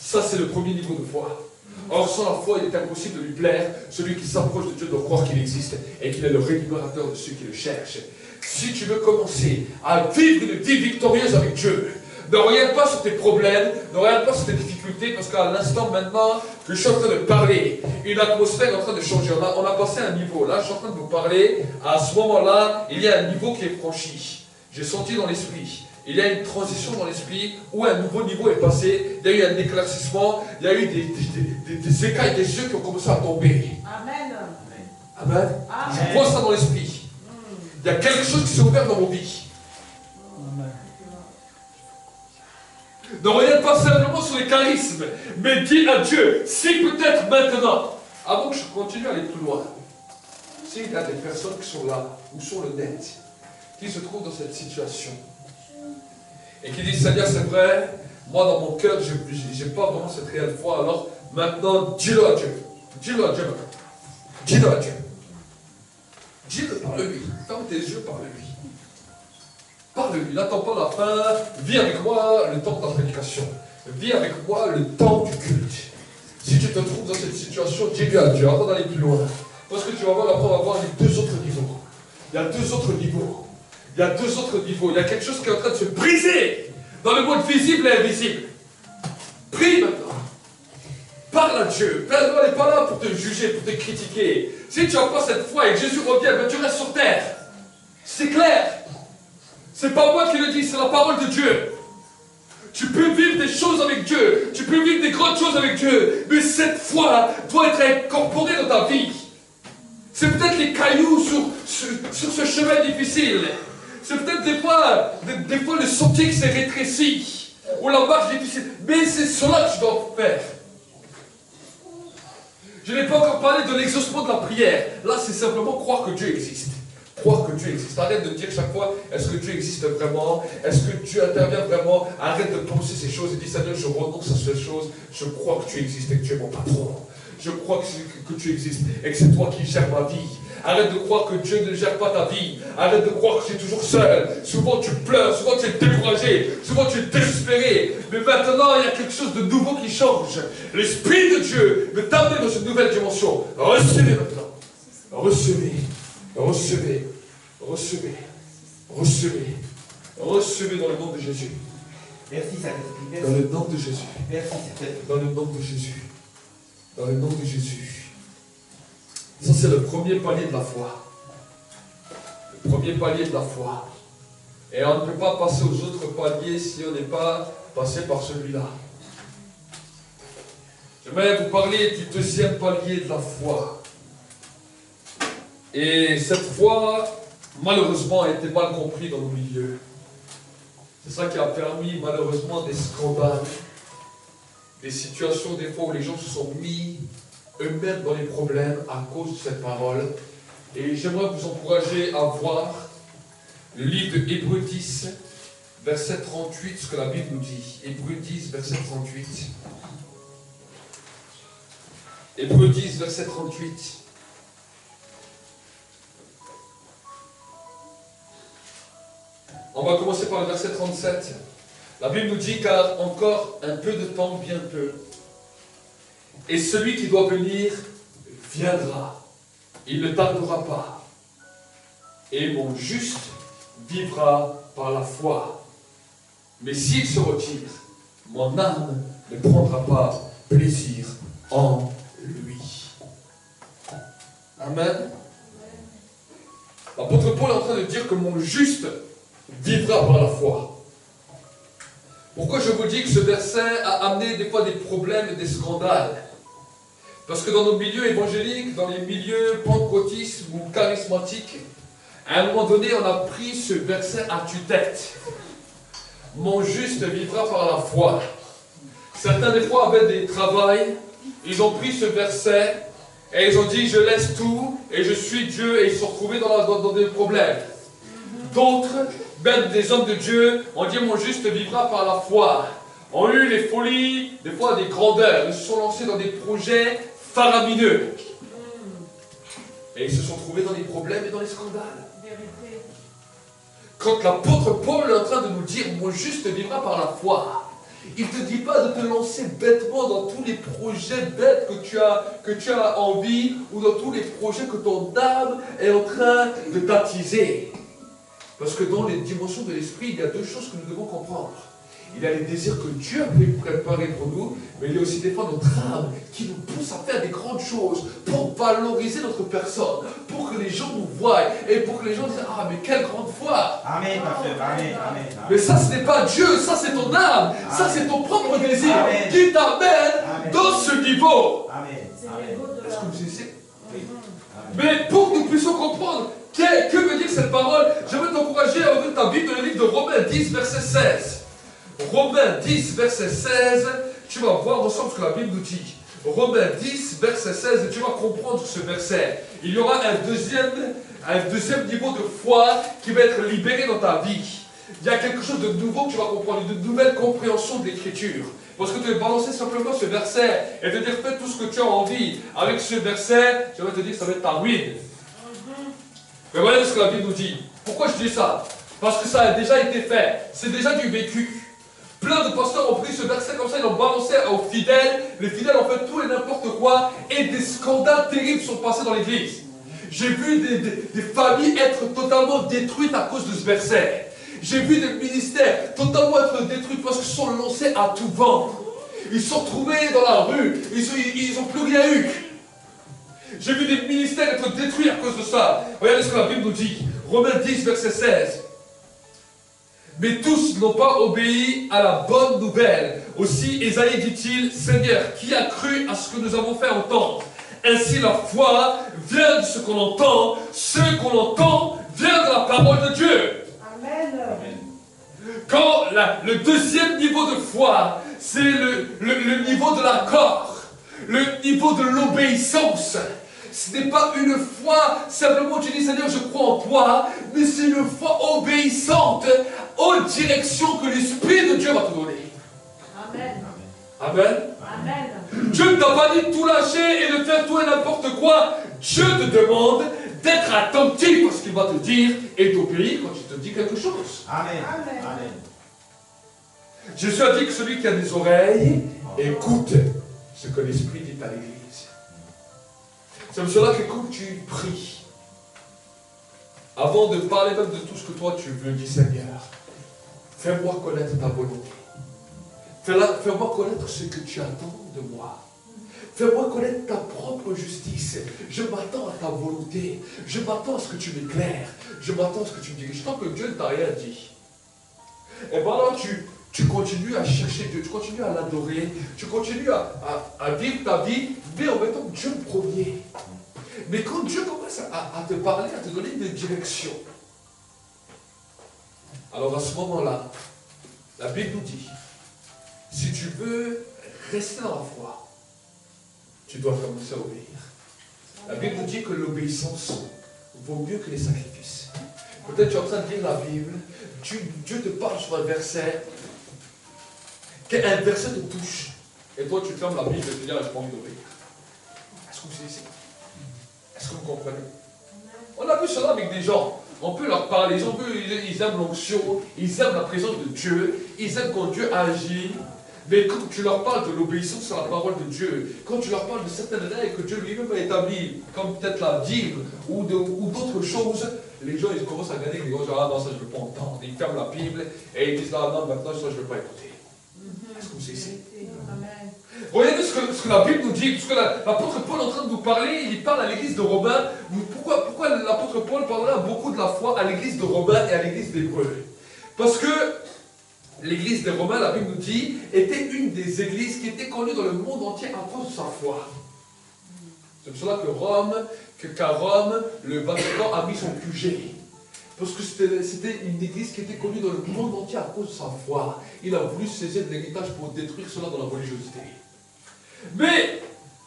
Ça, c'est le premier niveau de foi. Or, sans la foi, il est impossible de lui plaire. Celui qui s'approche de Dieu doit croire qu'il existe et qu'il est le rémunérateur de ceux qui le cherchent. Si tu veux commencer à vivre une vie victorieuse avec Dieu, ne regarde pas sur tes problèmes, ne regarde pas sur tes difficultés, parce qu'à l'instant maintenant que je suis en train de parler, une atmosphère est en train de changer. On a passé un niveau. Là, je suis en train de vous parler. À ce moment-là, il y a un niveau qui est franchi. J'ai senti dans l'esprit. Il y a une transition dans l'esprit où un nouveau niveau est passé. Il y a eu un éclaircissement. Il y a eu des écailles des yeux qui ont commencé à tomber. Amen. Amen. Je vois ça dans l'esprit. Il y a quelque chose qui s'est ouvert dans vos vies. Amen. Ne regarde pas simplement sur les charismes, mais dis à Dieu, si peut-être maintenant, avant que je continue à aller plus loin, s'il y a des personnes qui sont là, ou sur le net, qui se trouvent dans cette situation, et qui disent, Seigneur, c'est vrai, moi dans mon cœur, je n'ai pas vraiment cette réelle foi, alors maintenant, dis-le à Dieu. Dis-le à Dieu maintenant. Dis-le à Dieu. Dis-le, parle-lui. Ferme tes yeux, parle-lui. Parle-lui, n'attends pas la fin, vis avec moi le temps de la prédication. Vis avec moi le temps du culte. Si tu te trouves dans cette situation, dis-lui à Dieu, avant d'aller plus loin. Parce que tu vas voir, après on va voir les deux autres niveaux. Il y a deux autres niveaux. Il y a deux autres niveaux. Il y a quelque chose qui est en train de se briser dans le monde visible et invisible. Prie maintenant. Parle à Dieu. Père Noël n'est pas là pour te juger, pour te critiquer. Si tu n'as pas cette foi et que Jésus revient, ben tu restes sur terre. C'est clair. C'est pas moi qui le dis, c'est la parole de Dieu. Tu peux vivre des choses avec Dieu. Tu peux vivre des grandes choses avec Dieu. Mais cette foi doit être incorporée dans ta vie. C'est peut-être les cailloux sur ce chemin difficile. C'est peut-être des fois le sentier qui s'est rétréci. Ou la marche difficile. Mais c'est cela que je dois faire. Je n'ai pas encore parlé de l'exaucement de la prière. Là, c'est simplement croire que Dieu existe. Croire que Dieu existe. Arrête de dire chaque fois, est-ce que Dieu existe vraiment? Est-ce que Dieu intervient vraiment? Arrête de penser ces choses et dis, Seigneur, je renonce à ces choses. Je crois que tu existes et que tu es mon patron. Je crois que tu existes et que c'est toi qui gères ma vie. Arrête de croire que Dieu ne gère pas ta vie. Arrête de croire que tu es toujours seul. Souvent tu pleures, souvent tu es découragé, souvent tu es désespéré. Mais maintenant, il y a quelque chose de nouveau qui change. L'Esprit de Dieu veut t'amener dans une nouvelle dimension. Recevez maintenant. Recevez. Recevez. Recevez. Recevez. Recevez dans le nom de Jésus. Merci, Saint-Esprit. Dans le nom de Jésus. Merci, Saint-Esprit. Dans le nom de Jésus. Dans le nom de Jésus. Ça, c'est le premier palier de la foi. Le premier palier de la foi. Et on ne peut pas passer aux autres paliers si on n'est pas passé par celui-là. J'aimerais vous parler du deuxième palier de la foi. Et cette foi, malheureusement, a été mal comprise dans nos milieux. C'est ça qui a permis, malheureusement, des scandales, des situations, des fois, où les gens se sont mis eux-mêmes dans les problèmes à cause de cette parole. Et j'aimerais vous encourager à voir le livre de Hébreux 10, verset 38, ce que la Bible nous dit. Hébreux 10, verset 38. Hébreux 10, verset 38. On va commencer par le verset 37. La Bible nous dit, car encore un peu de temps, bien peu, et celui qui doit venir viendra. Il ne tardera pas. Et mon juste vivra par la foi. Mais s'il se retire, mon âme ne prendra pas plaisir en lui. Amen. L'apôtre Paul est en train de dire que mon juste vivra par la foi. Pourquoi je vous dis que ce verset a amené des fois des problèmes et des scandales? Parce que dans nos milieux évangéliques, dans les milieux pentecôtistes ou charismatiques, à un moment donné, on a pris ce verset à tue-tête. Mon juste vivra par la foi. Certains des fois avaient des travails, ils ont pris ce verset et ils ont dit je laisse tout et je suis Dieu et ils se sont retrouvés dans des problèmes. D'autres, même des hommes de Dieu, ont dit mon juste vivra par la foi. Ont eu les folies, des fois des grandeurs. Ils se sont lancés dans des projets faramineux. Et ils se sont trouvés dans des problèmes et dans les scandales. Quand l'apôtre Paul est en train de nous dire mon juste vivra par la foi, il ne te dit pas de te lancer bêtement dans tous les projets bêtes que tu as envie ou dans tous les projets que ton âme est en train de t'attiser. Parce que dans les dimensions de l'esprit, il y a deux choses que nous devons comprendre. Il y a les désirs que Dieu a préparés pour nous, mais il y a aussi des fois notre âme qui nous pousse à faire des grandes choses pour valoriser notre personne, pour que les gens nous voient et pour que les gens disent ah mais quelle grande foi. Amen, pasteur. Amen, amen. Mais ça ce n'est pas Dieu, ça c'est ton âme, ça c'est ton propre désir qui t'amène dans ce niveau. Amen. Est-ce que vous savez? Mais pour que nous puissions comprendre que veut dire cette parole, je veux t'encourager à ouvrir ta Bible dans le livre de Romains 10, verset 16. Romains 10, verset 16, tu vas voir ensemble ce que la Bible nous dit. Romains 10, verset 16, et tu vas comprendre ce verset. Il y aura un deuxième niveau de foi qui va être libéré dans ta vie. Il y a quelque chose de nouveau que tu vas comprendre, une nouvelle compréhension de l'écriture. Parce que tu vas balancer simplement ce verset et te dire fais tout ce que tu as envie. Avec ce verset, je vais te dire que ça va être ta ruine. Mais voilà ce que la Bible nous dit. Pourquoi je dis ça? Parce que ça a déjà été fait. C'est déjà du vécu. Plein de pasteurs ont pris ce verset comme ça, ils l'ont balancé aux fidèles. Les fidèles ont fait tout et n'importe quoi. Et des scandales terribles sont passés dans l'église. J'ai vu des familles être totalement détruites à cause de ce verset. J'ai vu des ministères totalement être détruits parce qu'ils sont lancés à tout vent. Ils sont retrouvés dans la rue. Ils n'ont plus rien eu. J'ai vu des ministères être détruits à cause de ça. Regardez ce que la Bible nous dit. Romains 10, verset 16. Mais tous n'ont pas obéi à la bonne nouvelle. Aussi, Ésaïe dit-il, Seigneur, qui a cru à ce que nous avons fait entendre? Ainsi, la foi vient de ce qu'on entend. Ce qu'on entend vient de la parole de Dieu. Amen. Quand le deuxième niveau de foi, c'est le niveau de l'accord, le niveau de l'obéissance. Ce n'est pas une foi, simplement tu dis Seigneur je crois en toi, mais c'est une foi obéissante aux directions que l'Esprit de Dieu va te donner. Amen. Amen. Amen. Dieu ne t'a pas dit de tout lâcher et de faire tout et n'importe quoi. Dieu te demande d'être attentif à ce qu'il va te dire et d'obéir quand il te dit quelque chose. Amen. Amen. Jésus a dit que celui qui a des oreilles écoute ce que l'Esprit dit à l'Église. C'est pour cela que quand tu pries, avant de parler même de tout ce que toi tu veux, dis Seigneur, fais-moi connaître ta volonté. Fais-moi connaître ce que tu attends de moi. Fais-moi connaître ta propre justice. Je m'attends à ta volonté. Je m'attends à ce que tu m'éclaires. Je m'attends à ce que tu me diriges. Tant que Dieu ne t'a rien dit. Et bien là, tu continues à chercher Dieu, tu continues à l'adorer, tu continues à vivre ta vie, mais en mettant Dieu le premier. Mais quand Dieu commence à te parler, à te donner une direction, alors à ce moment-là, la Bible nous dit, si tu veux rester dans la foi, tu dois commencer à obéir. La Bible nous dit que l'obéissance vaut mieux que les sacrifices. Peut-être tu es en train de lire la Bible, Dieu te parle sur un verset, qu'un verset te touche, et toi tu fermes la Bible et tu dis, ah, j'ai pas envie d'obéir. Est-ce que vous savez? Est-ce que vous comprenez? On a vu cela avec des gens. On peut leur parler, ils aiment l'onction, ils aiment la présence de Dieu, ils aiment quand Dieu agit. Mais quand tu leur parles de l'obéissance à la parole de Dieu, quand tu leur parles de certaines règles que Dieu lui-même a établies, comme peut-être la dîme ou d'autres choses, les gens ils commencent à gagner, ils disent ah non, ça je ne veux pas entendre. Ils ferment la Bible et ils disent ah non, maintenant ça je ne veux pas écouter. Est-ce que vous savez? Regardez ce que la Bible nous dit, parce que l'apôtre Paul est en train de nous parler, il parle à l'église de Romains. Pourquoi l'apôtre Paul parlera beaucoup de la foi à l'église de Romains et à l'église d'Hébreux? Parce que l'église de Romains, la Bible nous dit, était une des églises qui était connue dans le monde entier à cause de sa foi. C'est pour cela qu'à Rome, le Vatican a mis son QG. Parce que c'était une église qui était connue dans le monde entier à cause de sa foi. Il a voulu saisir de l'héritage pour détruire cela dans la religiosité. Mais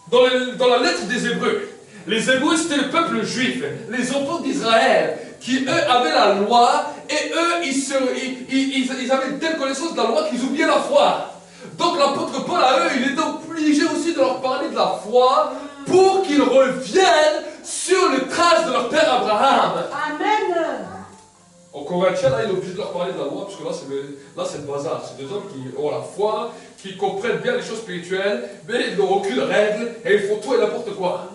dans la lettre des Hébreux. Les Hébreux, c'était le peuple juif, les enfants d'Israël, qui eux avaient la loi, et eux, ils avaient une telle connaissance de la loi qu'ils oubliaient la foi. Donc l'apôtre Paul à eux, il était obligé aussi de leur parler de la foi pour qu'ils reviennent sur les traces de leur père Abraham. Amen. Au Corinthiens, là, il est obligé de leur parler de la loi, parce que là, c'est le bazar. C'est des hommes qui ont la foi, qui comprennent bien les choses spirituelles, mais ils n'ont aucune règle, et ils font tout et n'importe quoi.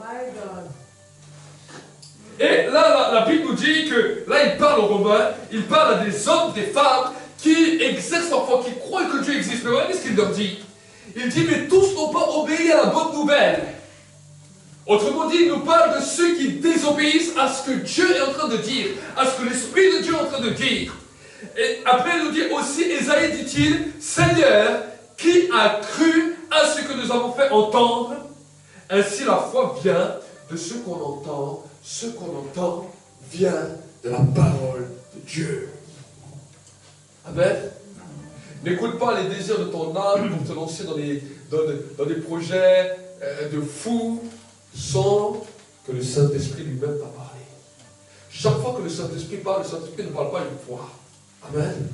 Et là, la Bible nous dit que, là, il parle aux Romains, il parle à des hommes, des femmes, qui exercent leur foi, qui croient que Dieu existe. Mais regardez ce qu'il leur dit. Il dit, mais tous n'ont pas obéi à la bonne nouvelle. Autrement dit, il nous parle de ceux qui désobéissent à ce que Dieu est en train de dire, à ce que l'Esprit de Dieu est en train de dire. Et après, il nous dit aussi, Ésaïe dit-il, Seigneur, qui a cru à ce que nous avons fait entendre? Ainsi la foi vient de ce qu'on entend. Ce qu'on entend vient de la parole de Dieu. Amen. N'écoute pas les désirs de ton âme pour te lancer dans des projets de fous sans que le Saint-Esprit lui-même t'a parlé. Chaque fois que le Saint-Esprit parle, le Saint-Esprit ne parle pas une fois. Amen.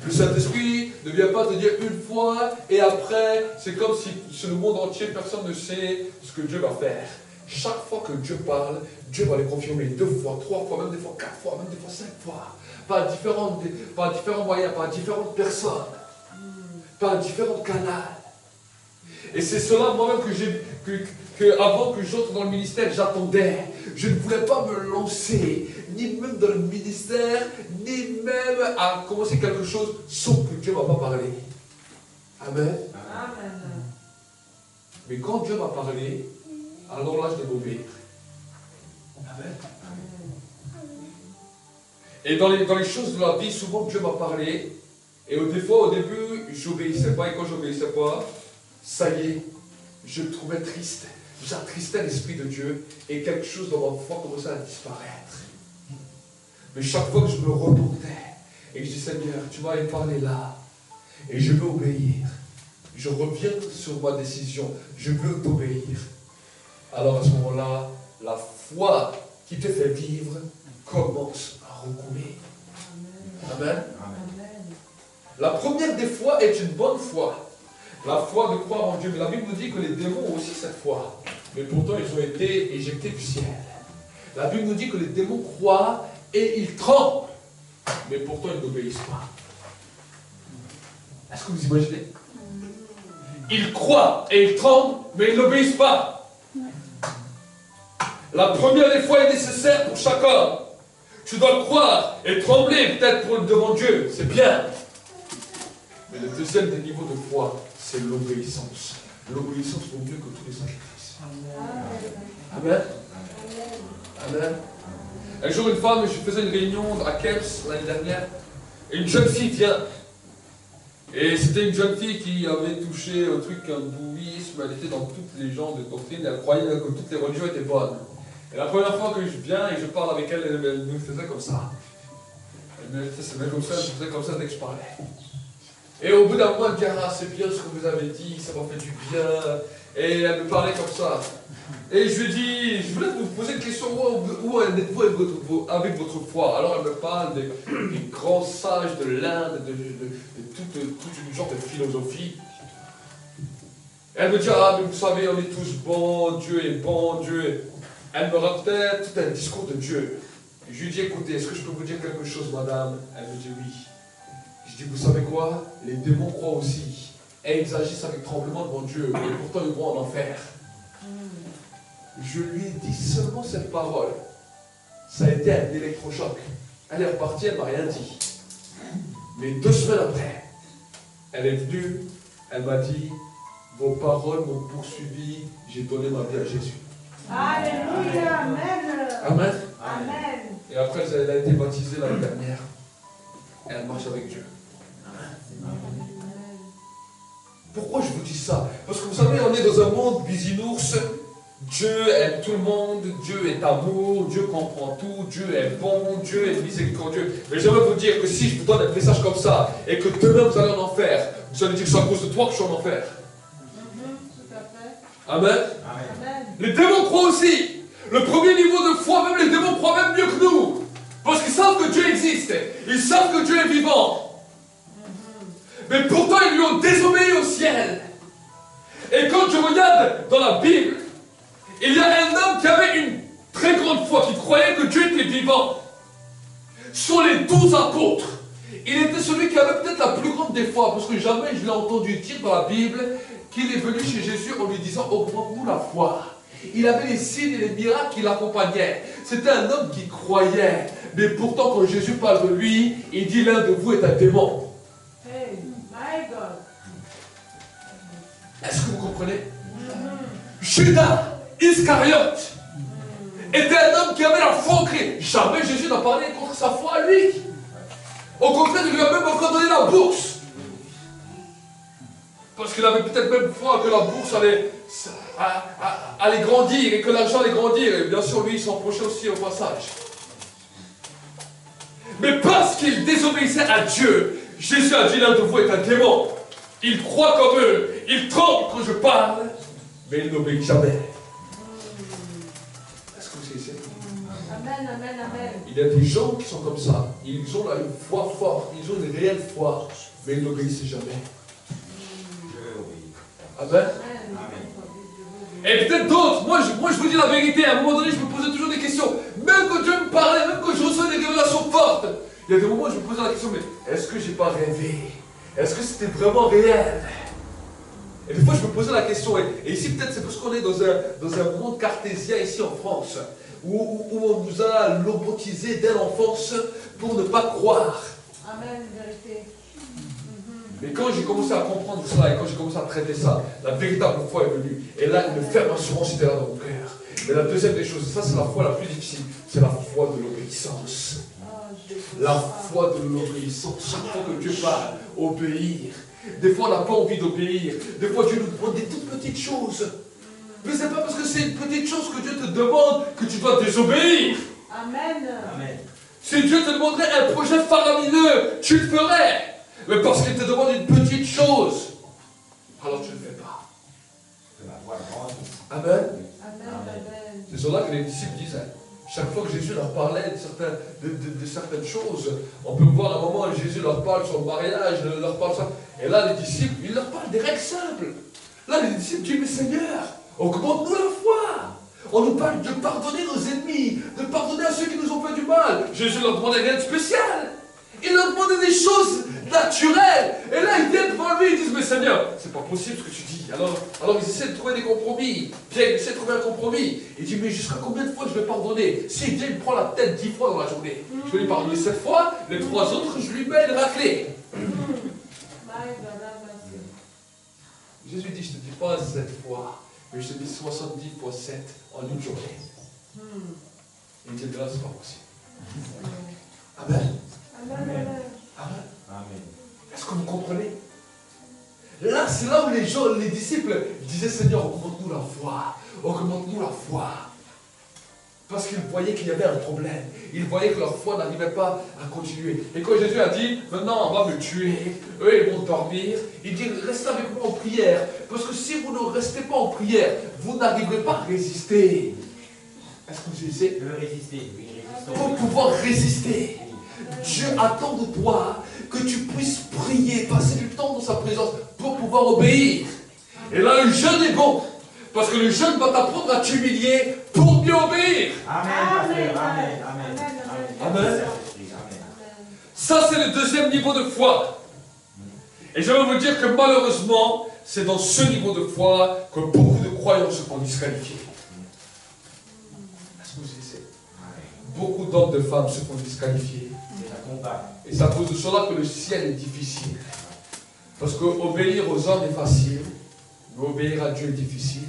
Le Saint-Esprit ne vient pas te dire une fois et après, c'est comme si sur le monde entier, personne ne sait ce que Dieu va faire. Chaque fois que Dieu parle, Dieu va les confirmer 2 fois, 3 fois, même des fois 4 fois, même des fois 5 fois. Par différents moyens, par différentes personnes, par différents canaux. Et c'est cela moi-même avant que j'entre dans le ministère, j'attendais. Je ne voulais pas me lancer, ni même dans le ministère, ni même à commencer quelque chose, sauf que Dieu ne m'a pas parlé. Amen. Amen. Mais quand Dieu m'a parlé, alors là je devais obéir. Amen. Et dans les choses de la vie, souvent Dieu m'a parlé, et des fois au début, j'obéissais pas, et quand j'obéissais pas, ça y est, je me trouvais triste. J'attristais l'Esprit de Dieu, et quelque chose dans ma foi commençait à disparaître. Mais chaque fois que je me repentais, et que je dis Seigneur, tu m'as parlé là, et je veux obéir, je reviens sur ma décision, je veux t'obéir. Alors à ce moment-là, la foi qui te fait vivre commence à recouler. Amen. Amen. La première des foi est une bonne foi. La foi de croire en Dieu. Mais la Bible nous dit que les démons ont aussi cette foi. Mais pourtant, ils ont été éjectés du ciel. La Bible nous dit que les démons croient et ils tremblent. Mais pourtant, ils n'obéissent pas. Est-ce que vous imaginez? Ils croient et ils tremblent, mais ils n'obéissent pas. La première des fois est nécessaire pour chaque homme. Tu dois croire et trembler peut-être devant Dieu, c'est bien. Mais le deuxième des niveaux de foi, c'est l'obéissance. L'obéissance vaut mieux que tous les sacrifices. Amen. Amen. Un jour, une femme, je faisais une réunion à Kemps l'année dernière, et une jeune fille vient. Et c'était une jeune fille qui avait touché au truc bouddhisme, elle était dans toutes les genres de doctrines, elle croyait que toutes les religions étaient bonnes. Et la première fois que je viens et je parle avec elle, elle me faisait comme ça. Elle me faisait comme ça, je faisais comme ça dès que je parlais. Et au bout d'un moment, elle me dit, ah, c'est bien ce que vous avez dit, ça m'a fait du bien. Et elle me parlait comme ça. Et je lui ai dit, je voulais vous poser une question, où en êtes-vous avec votre foi? Alors elle me parle des grands sages de l'Inde, de toute une genre de philosophie. Elle me dit, ah, mais vous savez, on est tous bons, Dieu est bon, Dieu est... Elle me racontait tout un discours de Dieu. Et je lui ai dit, écoutez, est-ce que je peux vous dire quelque chose, madame? Elle me dit oui. Je dis, vous savez quoi? Les démons croient aussi. Et ils agissent avec tremblement devant Dieu. Et pourtant, ils vont en enfer. Je lui ai dit seulement cette parole. Ça a été un électrochoc. Elle est repartie, elle ne m'a rien dit. Mais 2 semaines après, elle est venue, elle m'a dit, vos paroles m'ont poursuivi, j'ai donné ma vie à Jésus. Alléluia, Amen. Amen. Amen. Et après, elle a été baptisée l'année dernière. Et elle marche avec Dieu. Amen. Pourquoi je vous dis ça? Parce que vous savez, on est dans un monde bisounours. Dieu aime tout le monde, Dieu est amour, Dieu comprend tout, Dieu est bon, Dieu est miséricordieux. Mais j'aimerais vous dire que si je vous donne un message comme ça, et que demain vous allez en enfer, vous allez dire que c'est à cause de toi que je suis en enfer. Tout à fait. Amen. Amen. Les démons croient aussi. Le premier niveau de foi, même les démons croient même mieux que nous. Parce qu'ils savent que Dieu existe. Ils savent que Dieu est vivant. Mais pourtant, ils lui ont désobéi au ciel. Et quand je regarde dans la Bible, il y a un homme qui avait une très grande foi, qui croyait que Dieu était vivant. Sur les 12 apôtres, il était celui qui avait peut-être la plus grande des foi, parce que jamais je l'ai entendu dire dans la Bible qu'il est venu chez Jésus en lui disant « Augmente-nous la foi ». Il avait les signes et les miracles qui l'accompagnaient. C'était un homme qui croyait. Mais pourtant, quand Jésus parle de lui, il dit « L'un de vous est un démon ». Hey, my God. Est-ce que vous comprenez? Judas Iscariote était un homme qui avait la foi en Christ. Jamais Jésus n'a parlé contre sa foi à lui. Au contraire, il lui a même encore donné la bourse. Parce qu'il avait peut-être même foi que la bourse allait grandir et que l'argent allait grandir. Et bien sûr, lui, il s'empochait aussi au passage. Mais parce qu'il désobéissait à Dieu, Jésus a dit l'un de vous est un démon. Il croit comme eux, il tremble quand je parle, mais il n'obéit jamais. Est-ce que vous savez? Amen, amen, amen. Il y a des gens qui sont comme ça. Ils ont là une foi forte, ils ont une réelle foi, mais ils n'obéissent jamais. Amen. Et peut-être d'autres, moi je vous dis la vérité, à un moment donné je me posais toujours des questions. Même quand Dieu me parlait, même quand je recevais des révélations fortes, il y a des moments où je me posais la question, mais est-ce que j'ai pas rêvé? Est-ce que c'était vraiment réel? Et des fois je me posais la question, et ici peut-être c'est parce qu'on est dans un monde cartésien ici en France, où on nous a lobotisé dès l'enfance pour ne pas croire. Amen, vérité. Mais quand j'ai commencé à comprendre cela et quand j'ai commencé à traiter ça, la véritable foi est venue. Et là, une ferme assurance était là dans mon cœur. Mais la deuxième des choses, ça c'est la foi la plus difficile, c'est la foi de l'obéissance. La foi de l'obéissance. Chaque fois que Dieu parle, obéir. Des fois, on n'a pas envie d'obéir. Des fois, Dieu nous demande des toutes petites choses. Mais ce n'est pas parce que c'est une petite chose que Dieu te demande que tu dois désobéir. Amen. Amen. Si Dieu te demanderait un projet faramineux, tu le ferais. Mais parce qu'il te demande une petite chose, alors tu ne le fais pas. Amen. Amen. C'est cela que les disciples disaient. Chaque fois que Jésus leur parlait de certaines choses, on peut voir un moment où Jésus leur parle sur le mariage, leur parle ça. Et là, les disciples, ils leur parlent des règles simples. Là, les disciples disent, mais Seigneur, augmente-nous la foi. On nous parle de pardonner nos ennemis, de pardonner à ceux qui nous ont fait du mal. Jésus leur demandait rien de spécial. Il leur demandait des choses naturelles. Et là, ils viennent devant lui, ils disent, mais Seigneur, c'est pas possible ce que tu dis. Alors ils essaient de trouver des compromis. Pierre essaie de trouver un compromis. Il dit, mais jusqu'à combien de fois je vais pardonner? S'il vient, il me prend la tête 10 fois dans la journée. Je vais lui pardonner 7 fois, les 3 autres, je lui mets une raclée. Jésus dit, je ne te dis pas 7 fois, mais je te dis 70 fois 7 en une journée. Il dit, là, c'est pas possible. Amen. Amen. Amen. Est-ce que vous comprenez? Là, c'est là où les disciples disaient, Seigneur, augmente-nous la foi. Augmente-nous la foi. Parce qu'ils voyaient qu'il y avait un problème. Ils voyaient que leur foi n'arrivait pas à continuer. Et quand Jésus a dit, maintenant on va me tuer, eux ils vont dormir, il dit, restez avec moi en prière. Parce que si vous ne restez pas en prière, vous n'arriverez pas à résister. Est-ce que vous essayez? Pour pouvoir résister. Dieu attend de toi que tu puisses prier, passer du temps dans sa présence pour pouvoir obéir. Et là, le jeûne est bon. Parce que le jeûne va t'apprendre à t'humilier pour mieux obéir. Amen. Amen. Ça, c'est le deuxième niveau de foi. Et je vais vous dire que malheureusement, c'est dans ce niveau de foi que beaucoup de croyants se font disqualifier. Est-ce que vous savez? Beaucoup d'hommes, de femmes se font disqualifier. Et c'est à cause de cela que le ciel est difficile. Parce que obéir aux hommes est facile, mais obéir à Dieu est difficile.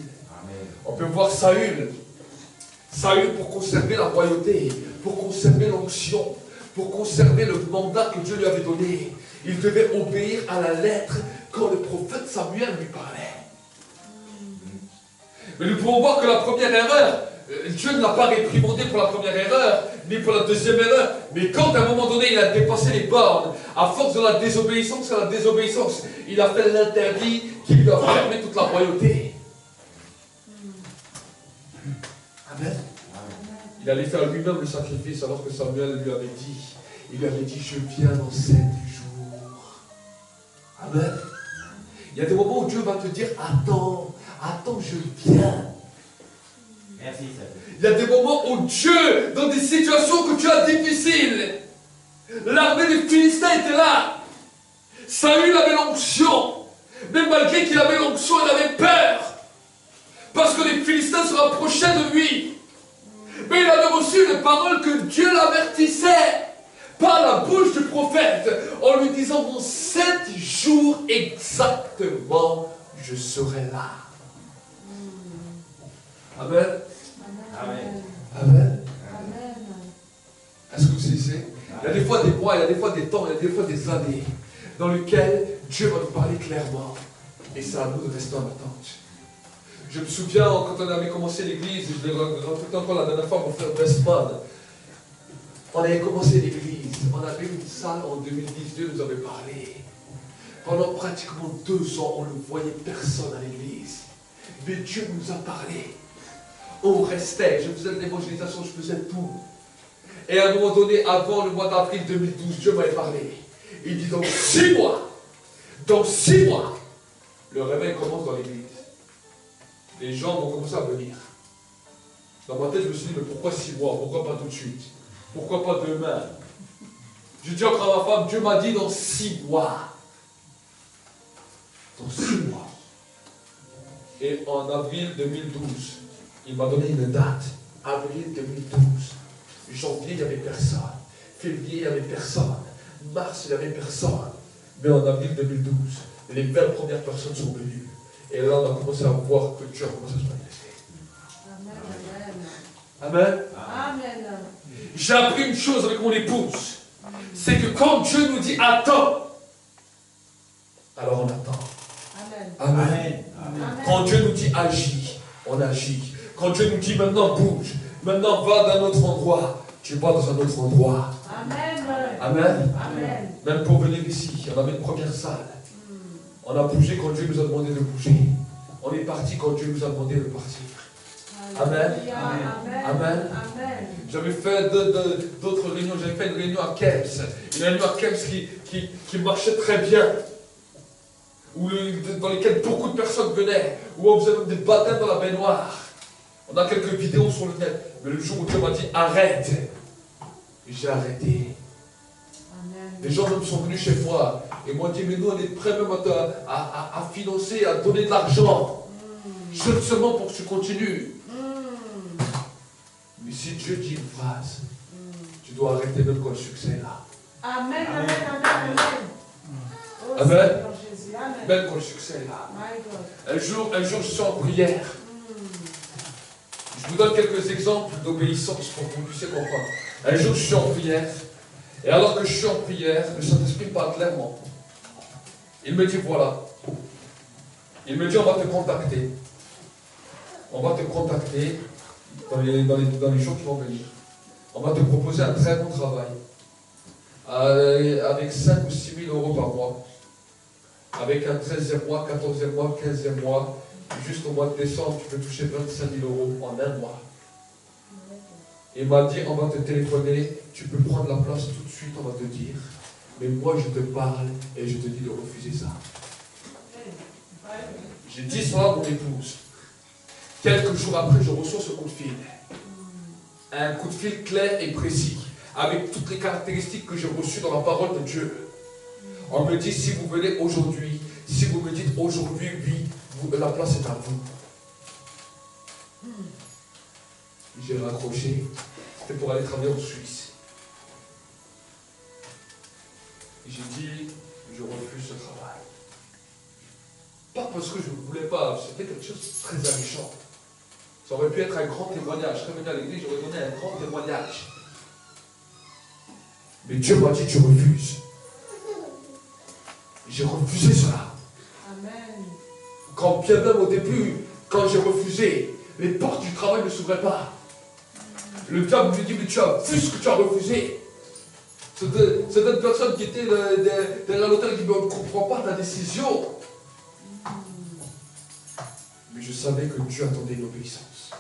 On peut voir Saül. Saül, pour conserver la royauté, pour conserver l'onction, pour conserver le mandat que Dieu lui avait donné, il devait obéir à la lettre quand le prophète Samuel lui parlait. Mais nous pouvons voir que la première erreur, Dieu ne l'a pas réprimandé pour la première erreur, ni pour la deuxième erreur. Mais quand à un moment donné, il a dépassé les bornes, à force de la désobéissance à la désobéissance, il a fait l'interdit qui lui a fermé toute la royauté. Amen. Il allait faire lui-même le sacrifice alors que Samuel lui avait dit. Il lui avait dit, je viens dans 7 jours. Amen. Il y a des moments où Dieu va te dire, attends, je viens. Merci, Seigneur. Il y a des moments où Dieu, dans des situations que tu as difficiles, l'armée des Philistins était là. Saül avait l'onction. Mais malgré qu'il avait l'onction, il avait peur. Parce que les Philistins se rapprochaient de lui. Mais il avait reçu les paroles que Dieu l'avertissait par la bouche du prophète, en lui disant, dans 7 jours exactement, je serai là. Amen. Amen. Amen. Amen. Est-ce que vous saisissez? Il y a des fois des mois, il y a des fois des temps, il y a des fois des années dans lesquelles Dieu va nous parler clairement. Et c'est à nous de rester en attente. Je me souviens quand on avait commencé l'église, je l'ai raconté encore la dernière fois, mon frère Westman. On avait commencé l'église, on avait une salle en 2010, Dieu nous avait parlé. Pendant pratiquement 2 ans, on ne voyait personne à l'église. Mais Dieu nous a parlé. On restait, je faisais de l'évangélisation, je faisais tout. Et à un moment donné, avant le mois d'avril 2012, Dieu m'avait parlé. Il dit, dans 6 mois, le réveil commence dans l'église. Les gens vont commencer à venir. Dans ma tête, je me suis dit, mais pourquoi 6 mois? Pourquoi pas tout de suite? Pourquoi pas demain? Je dis encore à ma femme, Dieu m'a dit dans 6 mois. Dans 6 mois. Et en avril 2012, il m'a donné une date. Avril 2012. Janvier, il n'y avait personne. Février, il n'y avait personne. Mars, il n'y avait personne. Mais en avril 2012, les 20 premières personnes sont venues. Et là, on a commencé à voir que Dieu a commencé à se manifester. Amen. Amen. Amen. J'ai appris une chose avec mon épouse. C'est que quand Dieu nous dit attends, alors on attend. Amen. Amen. Amen. Quand Dieu nous dit agis, on agit. Quand Dieu nous dit maintenant bouge, maintenant va dans un autre endroit, tu vas dans un autre endroit. Amen. Amen. Amen. Même pour venir ici, on avait une première salle. On a bougé quand Dieu nous a demandé de bouger. On est parti quand Dieu nous a demandé de partir. Amen. Amen. Amen. Amen. J'avais fait d'autres réunions. J'avais fait une réunion à Kemps. Une réunion à Kemps qui marchait très bien. Dans lesquelles beaucoup de personnes venaient. Où on faisait même des baptêmes dans la baignoire. On a quelques vidéos sur le net. Mais le jour où Dieu m'a dit arrête, j'ai arrêté. Les gens même sont venus chez moi et m'ont dit mais nous on est prêts même à financer, à donner de l'argent. Seulement pour que tu continues. Mais si Dieu dit une phrase, tu dois arrêter même quand le succès est là. Amen. Amen. Amen. Oh, Amen. Seigneur Jésus. Amen. Même quand le succès est là. My God. Un jour je suis en prière. Je vous donne quelques exemples d'obéissance pour que vous puissiez comprendre. Un jour je suis en prière. Et alors que je suis en prière, le Saint-Esprit parle clairement. Il me dit voilà. Il me dit on va te contacter. On va te contacter dans les jours qui vont venir. On va te proposer un très bon travail. Avec 5 ou 6 000 euros par mois. Avec un 13e mois, 14e mois, 15e mois. Jusqu'au mois de décembre, tu peux toucher 25 000 euros en un mois. Il m'a dit, on va te téléphoner, tu peux prendre la place tout de suite, on va te dire. Mais moi, je te parle et je te dis de refuser ça. J'ai dit ça à mon épouse. Quelques jours après, je reçois ce coup de fil. Un coup de fil clair et précis, avec toutes les caractéristiques que j'ai reçues dans la parole de Dieu. On me dit, si vous venez aujourd'hui, si vous me dites aujourd'hui, oui, la place est à vous. J'ai raccroché. C'était pour aller travailler en Suisse. J'ai dit, je refuse ce travail. Pas parce que je ne voulais pas, c'était quelque chose de très alléchant. Ça aurait pu être un grand témoignage. Je serais venu à l'église, j'aurais donné un grand témoignage. Mais Dieu m'a dit, tu refuses. J'ai refusé cela. Amen. Quand bien même au début, quand j'ai refusé, les portes du travail ne s'ouvraient pas. Le diable lui dit, mais tu as vu ce que tu as refusé. C'était une personne qui était derrière l'hôtel qui ne comprend pas ta décision. Mais je savais que Dieu attendait une obéissance.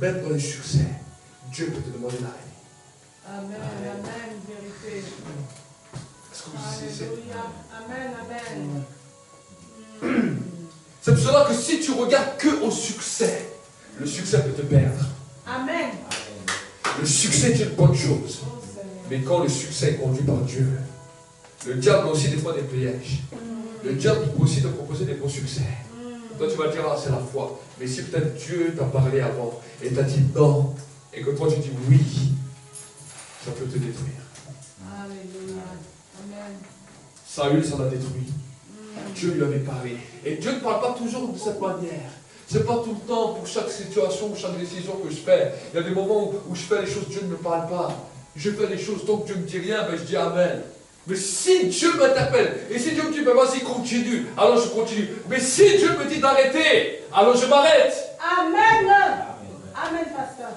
même dans les succès, Dieu peut te demander d'arrêter. Amen, amen, vérité. Est-ce que vous saisissez? Alléluia. Amen, amen. C'est pour cela que si tu regardes que au succès, le succès peut te perdre. Amen. Le succès est une bonne chose. Oh, Seigneur. Mais quand le succès est conduit par Dieu, le diable a aussi des fois des pièges. Le diable peut aussi te proposer des bons succès. Toi tu vas dire, ah c'est la foi. Mais si peut-être Dieu t'a parlé avant et t'a dit non, et que toi tu dis oui, ça peut te détruire. Alléluia. Amen. Saül, ça l'a détruit. Dieu lui avait parlé. Et Dieu ne parle pas toujours de cette manière. Ce n'est pas tout le temps pour chaque situation ou chaque décision que je fais. Il y a des moments où je fais les choses, Dieu ne me parle pas. Je fais les choses, tant que Dieu ne me dit rien, ben je dis Amen. Mais si Dieu m'interpelle, et si Dieu me dit, ben vas-y, continue, alors je continue. Mais si Dieu me dit d'arrêter, alors je m'arrête. Amen. Amen, pasteur.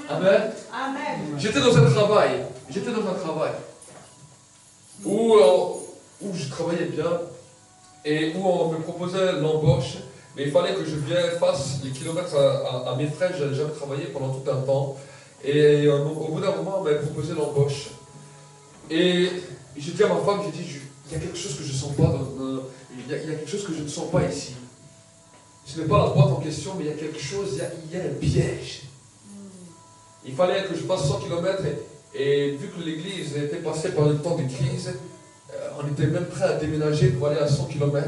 Amen. Amen. J'étais dans un travail. Où je travaillais bien et où on me proposait l'embauche. Mais il fallait que je fasse les kilomètres à mes frais. Je n'avais jamais travaillé pendant tout un temps. Et au bout d'un moment, on m'avait proposé l'embauche. Et j'ai dit à ma femme, j'ai dit, il y a quelque chose que je ne sens pas, il y a quelque chose que je ne sens pas ici. Ce n'est pas la boîte en question, mais il y a quelque chose, il y a un piège. Il fallait que je fasse 100 km et vu que l'église était passée par le temps de crise, on était même prêt à déménager pour aller à 100 km,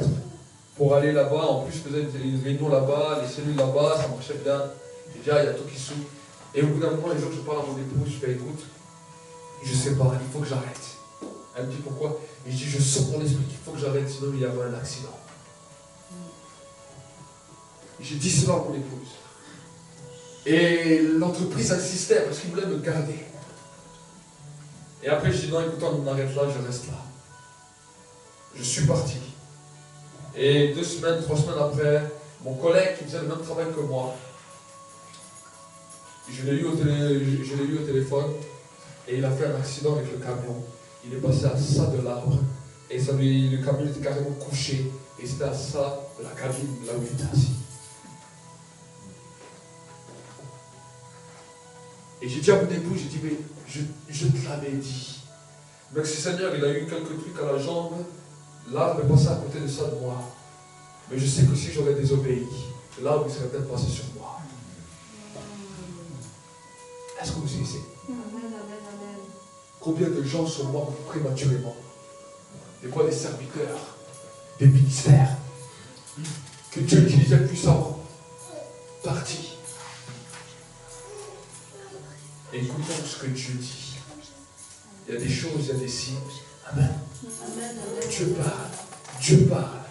pour aller là-bas. En plus, je faisais une réunion là-bas, les cellules là-bas, ça marchait bien. J'ai dit, ah, il y a tout qui s'ouvre. Et au bout d'un moment, les jours, je parle à mon épouse, je fais, écoute, je sais pas, il faut que j'arrête. Elle me dit pourquoi? Et je dis, je sens dans l'esprit qu'il faut que j'arrête, sinon il y avait un accident. J'ai dit cela à mon épouse. Et l'entreprise insistait parce qu'ils voulaient me garder. Et après, je dis non, écoute, on arrête là, je reste là. Je suis parti. Et 2 semaines, 3 semaines après, mon collègue qui faisait le même travail que moi, je l'ai eu au téléphone et il a fait un accident avec le camion. Il est passé à ça de l'arbre et le camion était carrément couché et c'était à ça de la cabine, là où il était assis. Et j'ai dit à mon époux, j'ai dit, mais je te l'avais dit. Merci Seigneur, il a eu quelques trucs à la jambe. L'arbre est passé à côté de ça de moi. Mais je sais que si j'aurais désobéi, l'arbre il serait peut-être passé sur moi. Est-ce que vous saisissez? Combien de gens sont morts prématurément? Des fois des serviteurs, des ministères, que Dieu utilisait puissamment, partis. Écoutons ce que Dieu dit. Il y a des choses, il y a des signes. Amen. Dieu parle. Dieu parle.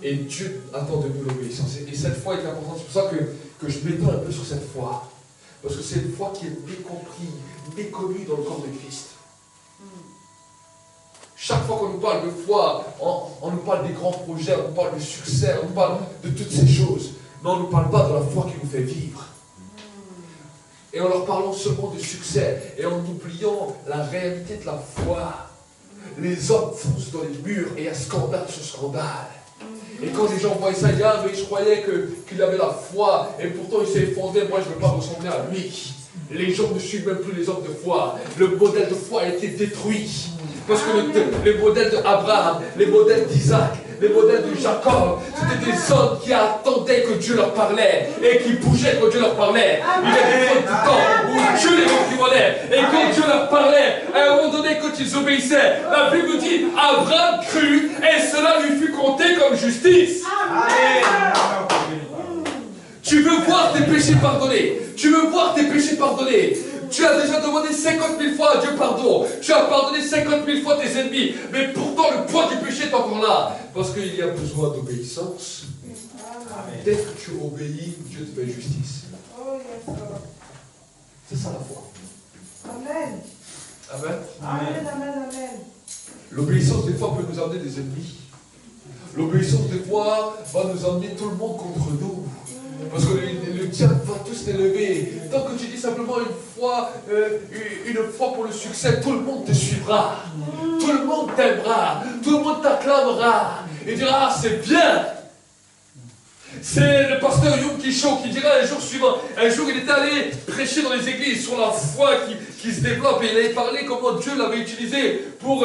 Et Dieu attend de nous l'obéissance. Et cette foi est importante. C'est pour ça que je m'étends un peu sur cette foi. Parce que c'est une foi qui est mécomprise, méconnue dans le corps de Christ. Chaque fois qu'on nous parle de foi, on nous parle des grands projets, on nous parle de succès, on nous parle de toutes ces choses. Mais on ne nous parle pas de la foi qui nous fait vivre. Et en leur parlant seulement de succès, et en oubliant la réalité de la foi, les hommes foncent dans les murs et il y a scandale sur scandale. Et quand les gens voient ça, ils disent, ah mais je croyais qu'il avait la foi, et pourtant il s'est effondré, moi je ne veux pas ressembler à lui. Les gens ne suivent même plus les hommes de foi. Le modèle de foi a été détruit. Parce que les modèles d'Abraham, les modèles d'Isaac, les modèles de Jacob, c'était des hommes qui attendaient que Dieu leur parlait et qui bougeaient quand Dieu leur parlait. Il y a des fois du temps où Dieu les reprenait. Et quand Dieu leur parlait, à un moment donné, quand ils obéissaient, la Bible dit, Abraham crut et cela lui fut compté comme justice. Tu veux voir tes péchés pardonnés. Tu veux voir tes péchés pardonnés. Tu as déjà demandé 50 000 fois à Dieu pardon. Tu as pardonné 50 000 fois tes ennemis. Mais pourtant le poids du péché est encore là. Parce qu'il y a besoin d'obéissance. Dès que tu obéis, Dieu te fait justice. C'est ça la foi. Amen. Amen. Amen, amen, amen. L'obéissance des fois peut nous amener des ennemis. L'obéissance des fois va nous amener tout le monde contre nous. Parce que le diable va tous t'élever. Tant que tu dis simplement une foi pour le succès, tout le monde te suivra. Tout le monde t'aimera. Tout le monde t'acclamera. Et dira, ah, c'est bien. C'est le pasteur Yom Kisho qui dira un jour suivant. Un jour, il est allé prêcher dans les églises sur la foi qui se développe. Et il avait parlé comment Dieu l'avait utilisé pour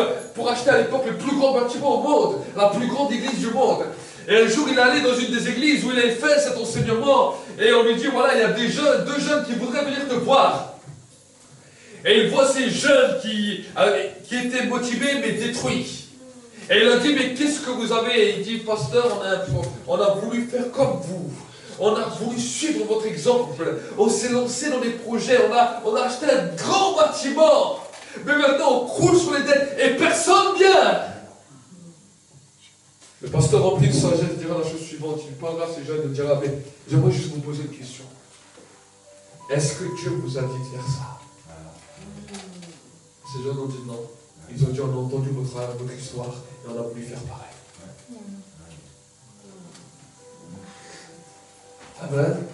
acheter à l'époque le plus grand bâtiment au monde, la plus grande église du monde. Et un jour, il est allé dans une des églises où il avait fait cet enseignement. Et on lui dit, voilà, il y a deux jeunes qui voudraient venir te voir. Et il voit ces jeunes qui étaient motivés mais détruits. Et il a dit, mais qu'est-ce que vous avez? Et il dit, pasteur, on a voulu faire comme vous. On a voulu suivre votre exemple. On s'est lancé dans des projets. On a acheté un grand bâtiment. Mais maintenant, on croule sur les dettes et personne vient. Le pasteur rempli de sagesse dira la chose suivante. Il parlera à ces jeunes et dira, mais j'aimerais juste vous poser une question. Est-ce que Dieu vous a dit de faire ça? Ces jeunes ont dit non. Ils ont dit, on a entendu votre histoire et on a voulu faire pareil. Amen.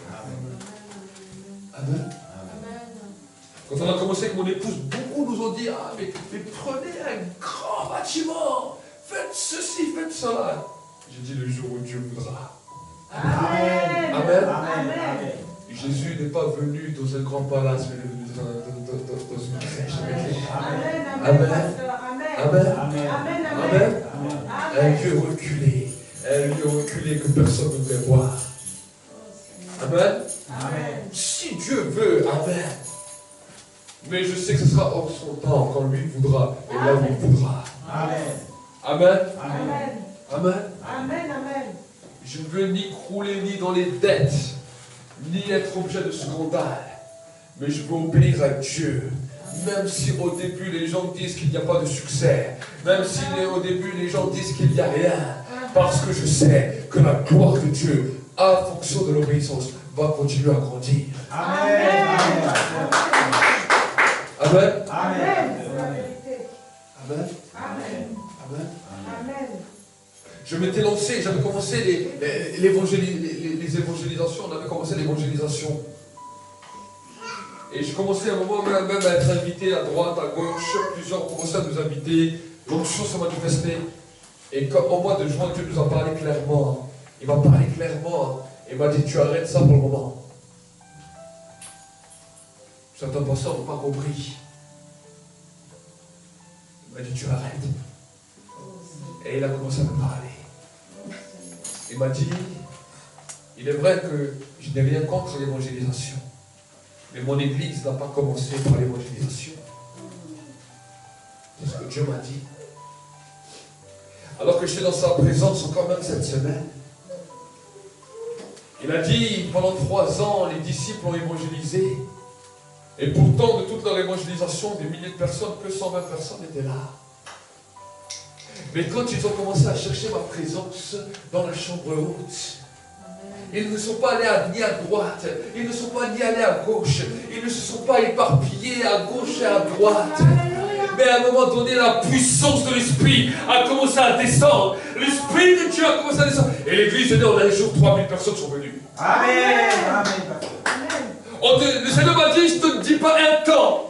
Amen. Quand on a commencé avec mon épouse, beaucoup nous ont dit, ah, mais prenez un grand bâtiment. Faites ceci, faites cela. J'ai dit le jour où Dieu voudra. Amen. Amen. Amen. Jésus n'est pas venu dans un grand palace, mais il est venu dans une crèche avec lui. Amen. Amen. Amen. Amen. Amen. Amen. Un lieu reculé que personne ne voulait voir. Amen. Amen. Si Dieu veut, amen. Mais je sais que ce sera hors son temps quand lui voudra et là où il voudra. Amen. Amen. Amen. Amen. Amen. Amen. Je ne veux ni crouler ni dans les dettes, ni être objet de scandale. Mais je veux obéir à Dieu. Même si au début les gens disent qu'il n'y a pas de succès. Même si au début les gens disent qu'il n'y a rien. Parce que je sais que la gloire de Dieu, à fonction de l'obéissance, va continuer à grandir. Amen. Amen. Amen. Amen. Amen. Amen. Amen. Je m'étais lancé, j'avais commencé les évangélisations, on avait commencé l'évangélisation. Et je commençais à un moment même à être invité à droite, à gauche, plusieurs ont commencé à nous inviter, l'onction s'est manifestée. Et comme au mois de juin, Dieu nous a parlé clairement. Il m'a parlé clairement. Il m'a dit, tu arrêtes ça pour le moment. Certains pasteurs n'ont pas compris. Il m'a dit, tu arrêtes. Et il a commencé à me parler. Il m'a dit, il est vrai que je n'ai rien contre l'évangélisation. Mais mon église n'a pas commencé par l'évangélisation. C'est ce que Dieu m'a dit. Alors que j'étais dans sa présence encore même cette semaine, il a dit, pendant 3 ans, les disciples ont évangélisé. Et pourtant, de toute leur évangélisation, des milliers de personnes, que 120 personnes étaient là. Mais quand ils ont commencé à chercher ma présence dans la chambre haute, ils ne sont pas allés ni à droite, ils ne sont pas ni allés à gauche, ils ne se sont pas éparpillés à gauche et à droite. Mais à un moment donné, la puissance de l'Esprit a commencé à descendre. L'Esprit de Dieu a commencé à descendre. Et l'église, dans un jour, 3000 personnes sont venues. Amen. Le Seigneur m'a dit, je ne te dis pas un temps,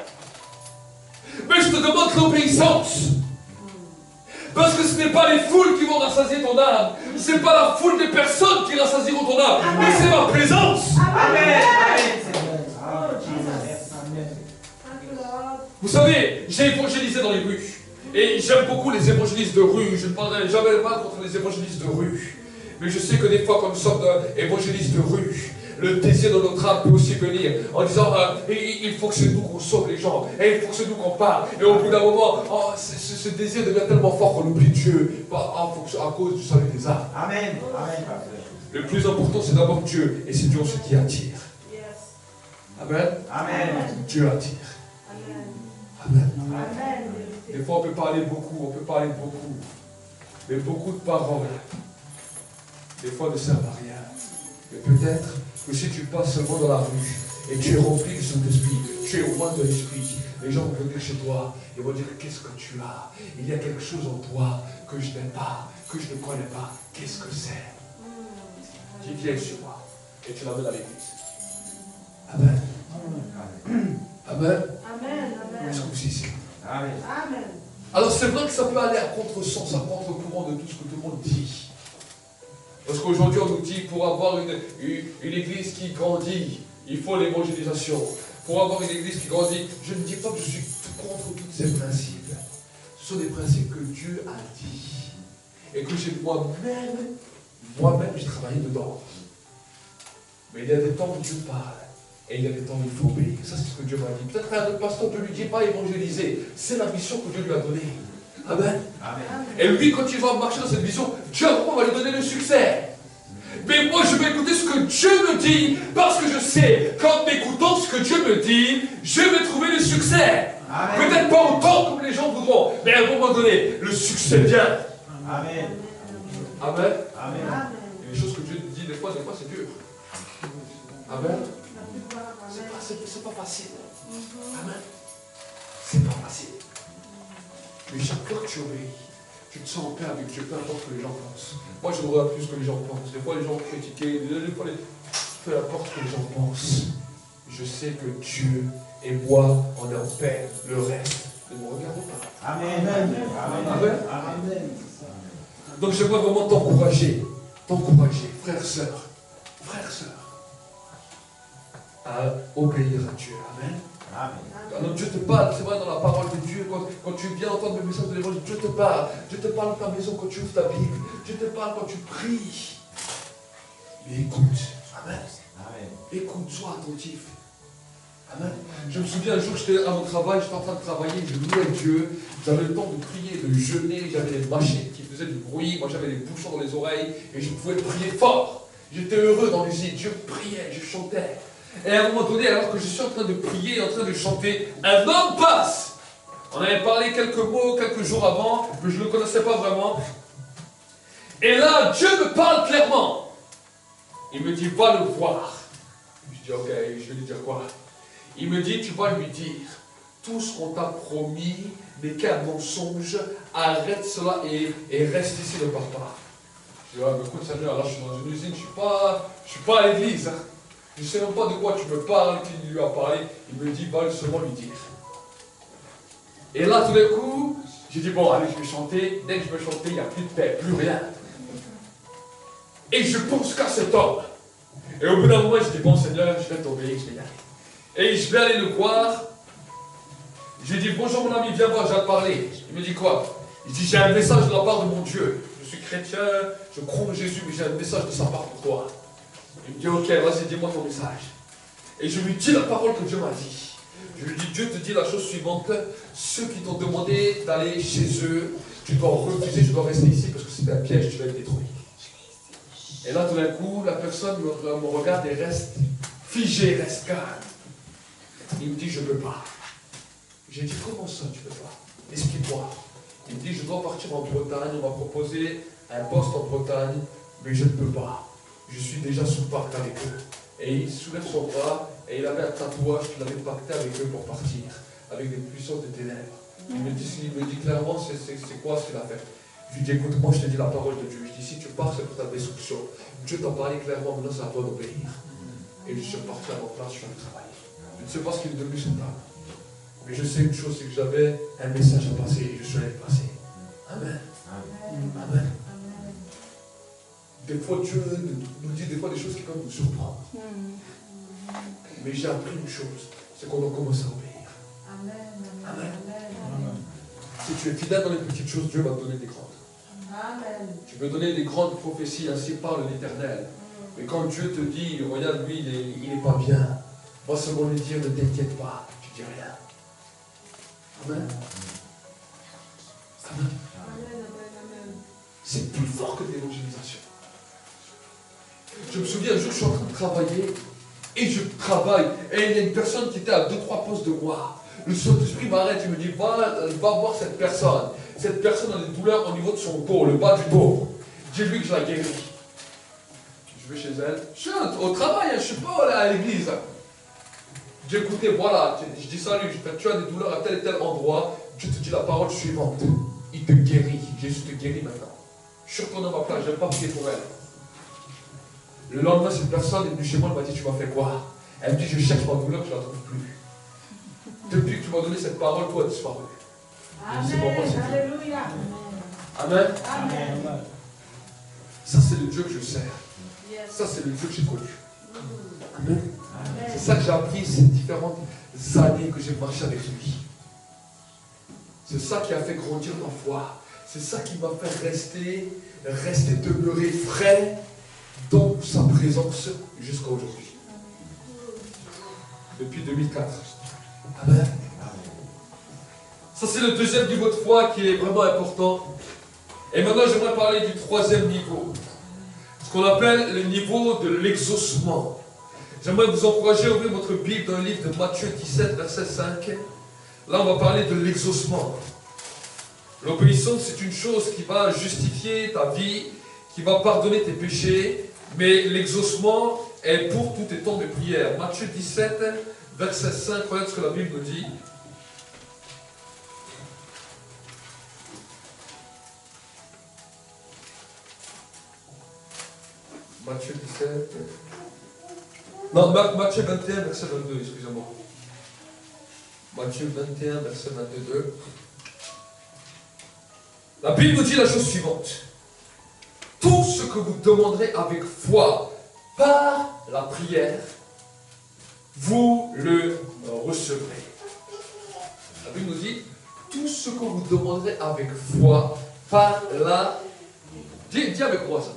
mais je te demande l'obéissance. Parce que ce n'est pas les foules qui vont rassasier ton âme. Ce n'est pas la foule des personnes qui rassasieront ton âme. Mais c'est ma présence. Amen. Vous savez, j'ai évangélisé dans les rues. Et j'aime beaucoup les évangélistes de rue. Je ne parlerai jamais mal contre les évangélistes de rue. Mais je sais que des fois, quand nous sommes évangélistes de rue, le désir de notre âme peut aussi venir en disant il faut que c'est nous qu'on sauve les gens, et il faut que c'est nous qu'on parle. Et au bout d'un moment, ce désir devient tellement fort qu'on oublie Dieu à cause du salut des âmes. Amen. Le plus important, c'est d'abord Dieu, et c'est Dieu aussi qui attire. Amen. Amen. Dieu attire. Amen. Amen. Des fois, on peut parler beaucoup, mais beaucoup de paroles, des fois, ne servent à rien. Mais peut-être que si tu passes seulement dans la rue et tu es rempli du Saint-Esprit, tu es loin de l'Esprit, les gens vont venir chez toi et vont dire, qu'est-ce que tu as? Il y a quelque chose en toi que je n'aime pas, que je ne connais pas. Qu'est-ce que c'est? Dis, viens sur moi et tu l'amènes à l'église. Amen. Amen. Amen. Est-ce que vous ici? Amen. Amen. Alors c'est vrai que ça peut aller à contresens, à contre-courant de tout ce que tout le monde dit. Parce qu'aujourd'hui, on nous dit, pour avoir une église qui grandit, il faut l'évangélisation. Pour avoir une église qui grandit, je ne dis pas que je suis contre tous ces principes. Ce sont des principes que Dieu a dit. Et que j'ai moi-même, j'ai travaillé dedans. Mais il y a des temps où Dieu parle. Et il y a des temps où il faut obéir. Ça, c'est ce que Dieu m'a dit. Peut-être un autre pasteur ne lui dit pas évangéliser. C'est la mission que Dieu lui a donnée. Amen. Amen. Et lui, quand il va marcher dans cette vision, Dieu va lui donner le succès. Mais moi, je vais écouter ce que Dieu me dit, parce que je sais qu'en écoutant ce que Dieu me dit, je vais trouver le succès. Peut-être pas autant comme les gens voudront, mais à un moment donné, le succès vient. Amen. Amen. Amen. Et les choses que Dieu dit des fois c'est dur. Amen. C'est pas facile. Amen. C'est pas facile. Mais chaque fois que tu obéis, tu te sens en paix avec Dieu, peu importe ce que les gens pensent. Moi, je regarde plus ce que les gens pensent. Des fois, les gens critiquent, des fois, peu importe ce que les gens pensent. Je sais que Dieu et moi, on est en paix. Le reste, ne me regarde pas. Amen. Amen. Amen. Amen. Donc, j'aimerais vraiment t'encourager, frères, sœurs, à obéir à Dieu. Amen. Amen. Alors Dieu te parle, c'est vrai dans la parole de Dieu, quand tu viens entendre le message de l'évangile, Dieu te parle dans ta maison quand tu ouvres ta Bible, Dieu te parle quand tu pries. Mais écoute, Amen. Amen. Écoute, sois attentif. Amen. Je me souviens un jour, j'étais à mon travail, j'étais en train de travailler, je louais Dieu, j'avais le temps de prier, de jeûner, j'avais les machines qui faisaient du bruit, moi j'avais les bouchons dans les oreilles, et je pouvais prier fort. J'étais heureux dans l'usine, je priais, je chantais. Et à un moment donné, alors que je suis en train de prier, en train de chanter, un homme passe. On avait parlé quelques mots, quelques jours avant, mais je ne le connaissais pas vraiment. Et là, Dieu me parle clairement. Il me dit, va le voir. Je dis, ok, je vais lui dire quoi? Il me dit, tu vas lui dire, tout ce qu'on t'a promis n'est qu'un mensonge, arrête cela et reste ici, ne pars pas. Je dis, ah, mais écoute, Seigneur, là je suis dans une usine, je suis pas à l'église. Hein. Je ne sais même pas de quoi tu me parles, qui lui a parlé. Il me dit, va seulement lui dire. Et là, tout d'un coup, j'ai dit, bon, allez, je vais chanter. Dès que je vais chanter, il n'y a plus de paix, plus rien. Et je pense qu'à cet homme. Et au bout d'un moment, je dis, bon, Seigneur, je vais t'obéir, je vais y aller. Et je vais aller le voir. Je lui dis, bonjour mon ami, viens voir, j'ai à te parler. Il me dit quoi? Il dit, j'ai un message de la part de mon Dieu. Je suis chrétien, je crois en Jésus, mais j'ai un message de sa part pour toi. Il me dit, ok, vas-y, dis-moi ton message. Et je lui dis la parole que Dieu m'a dit. Je lui dis, Dieu te dit la chose suivante, ceux qui t'ont demandé d'aller chez eux, tu dois refuser, je dois rester ici parce que c'est un piège, tu vas être détruit. Et là, tout d'un coup, la personne me regarde et reste figée, reste calme. Il me dit, je ne peux pas. J'ai dit, comment ça, tu ne peux pas? Explique-moi. Il me dit, je dois partir en Bretagne, on m'a proposé un poste en Bretagne, mais je ne peux pas. Je suis déjà sous pacte avec eux. Et il soulève son bras, et il avait un tatouage qu'il avait pacté avec eux pour partir, avec des puissances de ténèbres. Il me dit clairement, c'est quoi ce qu'il a fait? Je lui dis, écoute, moi je te dis la parole de Dieu. Je dis, si tu pars, c'est pour ta destruction. Dieu t'a parlé clairement, maintenant c'est à toi d'obéir. Et je suis reparti à ma place, je suis allé travailler. Je ne sais pas ce qu'il est devenu cet homme. Mais je sais une chose, c'est que j'avais un message à passer, et je suis allé le passer. Amen. Amen. Amen. Des fois, Dieu nous dit des fois des choses qui peuvent nous surprendre. Mais j'ai appris une chose, c'est qu'on doit commencer à obéir. Amen. Amen. Amen. Si tu es fidèle dans les petites choses, Dieu va te donner des grandes. Amen. Tu peux donner des grandes prophéties, ainsi parle l'Éternel. Mais quand Dieu te dit, regarde, lui, il n'est pas bien, va seulement lui dire, ne t'inquiète pas, tu dis rien. Amen. Amen. C'est plus fort que l'évangélisation. Je me souviens, un jour, je suis en train de travailler, et je travaille, et il y a une personne qui était à 2-3 postes de moi. Le Saint-Esprit m'arrête, il me dit, va voir cette personne. Cette personne a des douleurs au niveau de son dos, le bas du dos. Dis-lui que je la guéris. Je vais chez elle. Je suis au travail, je ne suis pas à l'église. J'ai écouté, voilà, je dis salut, tu as des douleurs à tel et tel endroit. Dieu te dit la parole suivante. Il te guérit. Jésus te guérit maintenant. Je suis retourné à ma place, je n'ai pas prié pour elle. Le lendemain, cette personne est venue chez moi, elle m'a dit, tu m'as fait quoi? Elle me dit, je cherche ma douleur, je ne la trouve plus. Depuis que tu m'as donné cette parole, toi, elle a disparu. Amen. Alléluia. Amen. Amen. Ça, c'est le Dieu que je sers. Ça, c'est le Dieu que j'ai connu. Amen. C'est ça que j'ai appris ces différentes années que j'ai marché avec lui. C'est ça qui a fait grandir ma foi. C'est ça qui m'a fait rester demeurer frais dans sa présence jusqu'à aujourd'hui. Depuis 2004. Amen. Ça, c'est le deuxième niveau de foi qui est vraiment important. Et maintenant, j'aimerais parler du troisième niveau. Ce qu'on appelle le niveau de l'exaucement. J'aimerais vous encourager à ouvrir votre Bible dans le livre de Matthieu 17, verset 5. Là, on va parler de l'exaucement. L'obéissance, c'est une chose qui va justifier ta vie, qui va pardonner tes péchés, mais l'exaucement est pour tous tes temps de prière. Matthieu 17, verset 5, regardez ce que la Bible nous dit. Matthieu 17. Non, Matthieu 21, verset 22, excusez-moi. Matthieu 21, verset 22. La Bible nous dit la chose suivante. Tout ce que vous demanderez avec foi par la prière, vous le recevrez. La Bible nous dit, tout ce que vous demanderez avec foi par la... Dis avec moi ça.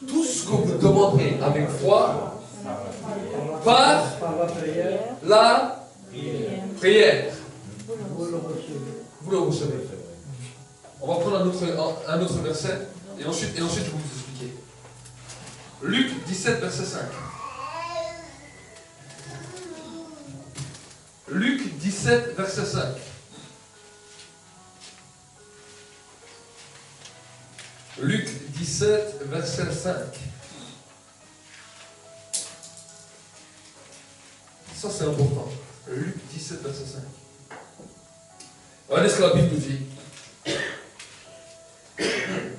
Tout ce que vous demanderez avec foi par la prière, vous le recevez. On va prendre un autre verset et ensuite je vais vous expliquer. Luc 17, verset 5. Luc 17, verset 5. Luc 17, verset 5. Ça, c'est important. Luc 17, verset 5. Regardez ce que la Bible nous dit.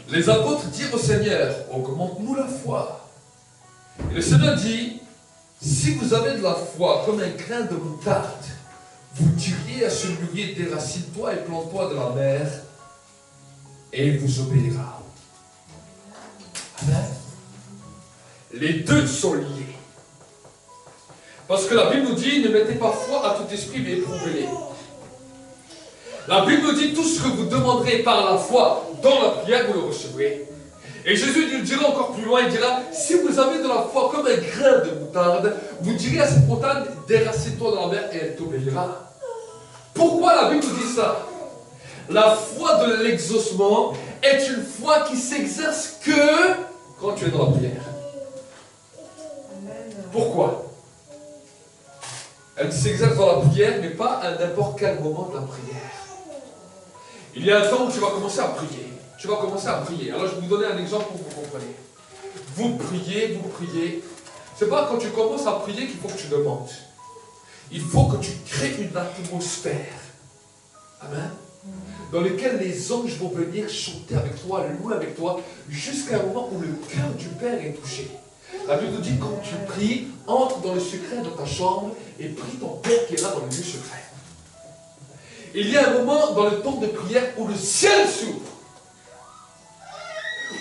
Les apôtres dirent au Seigneur, augmente-nous la foi. Et le Seigneur dit, si vous avez de la foi comme un grain de moutarde, vous diriez à ce mûrier, déracine-toi et plante-toi de la mer, et il vous obéira. Amen. Les deux sont liés. Parce que la Bible nous dit, ne mettez pas foi à tout esprit, mais éprouvez-les. La Bible nous dit, tout ce que vous demanderez par la foi dans la prière, vous le recevrez. Et Jésus nous dira encore plus loin, il dira, si vous avez de la foi comme un grain de moutarde, vous direz à cette montagne, déracine-toi dans la mer et elle t'obéira. Pourquoi la Bible nous dit ça? La foi de l'exaucement est une foi qui s'exerce que quand tu es dans la prière. Pourquoi? Elle s'exerce dans la prière, mais pas à n'importe quel moment de la prière. Il y a un temps où tu vas commencer à prier. Tu vas commencer à prier. Alors je vais vous donner un exemple pour que vous compreniez. Vous priez, vous priez. Ce n'est pas quand tu commences à prier qu'il faut que tu demandes. Il faut que tu crées une atmosphère. Amen. Dans laquelle les anges vont venir chanter avec toi, louer avec toi, jusqu'à un moment où le cœur du Père est touché. La Bible nous dit, quand tu pries, entre dans le secret de ta chambre et prie ton Père qui est là dans le lieu secret. Il y a un moment dans le temps de prière où le ciel s'ouvre.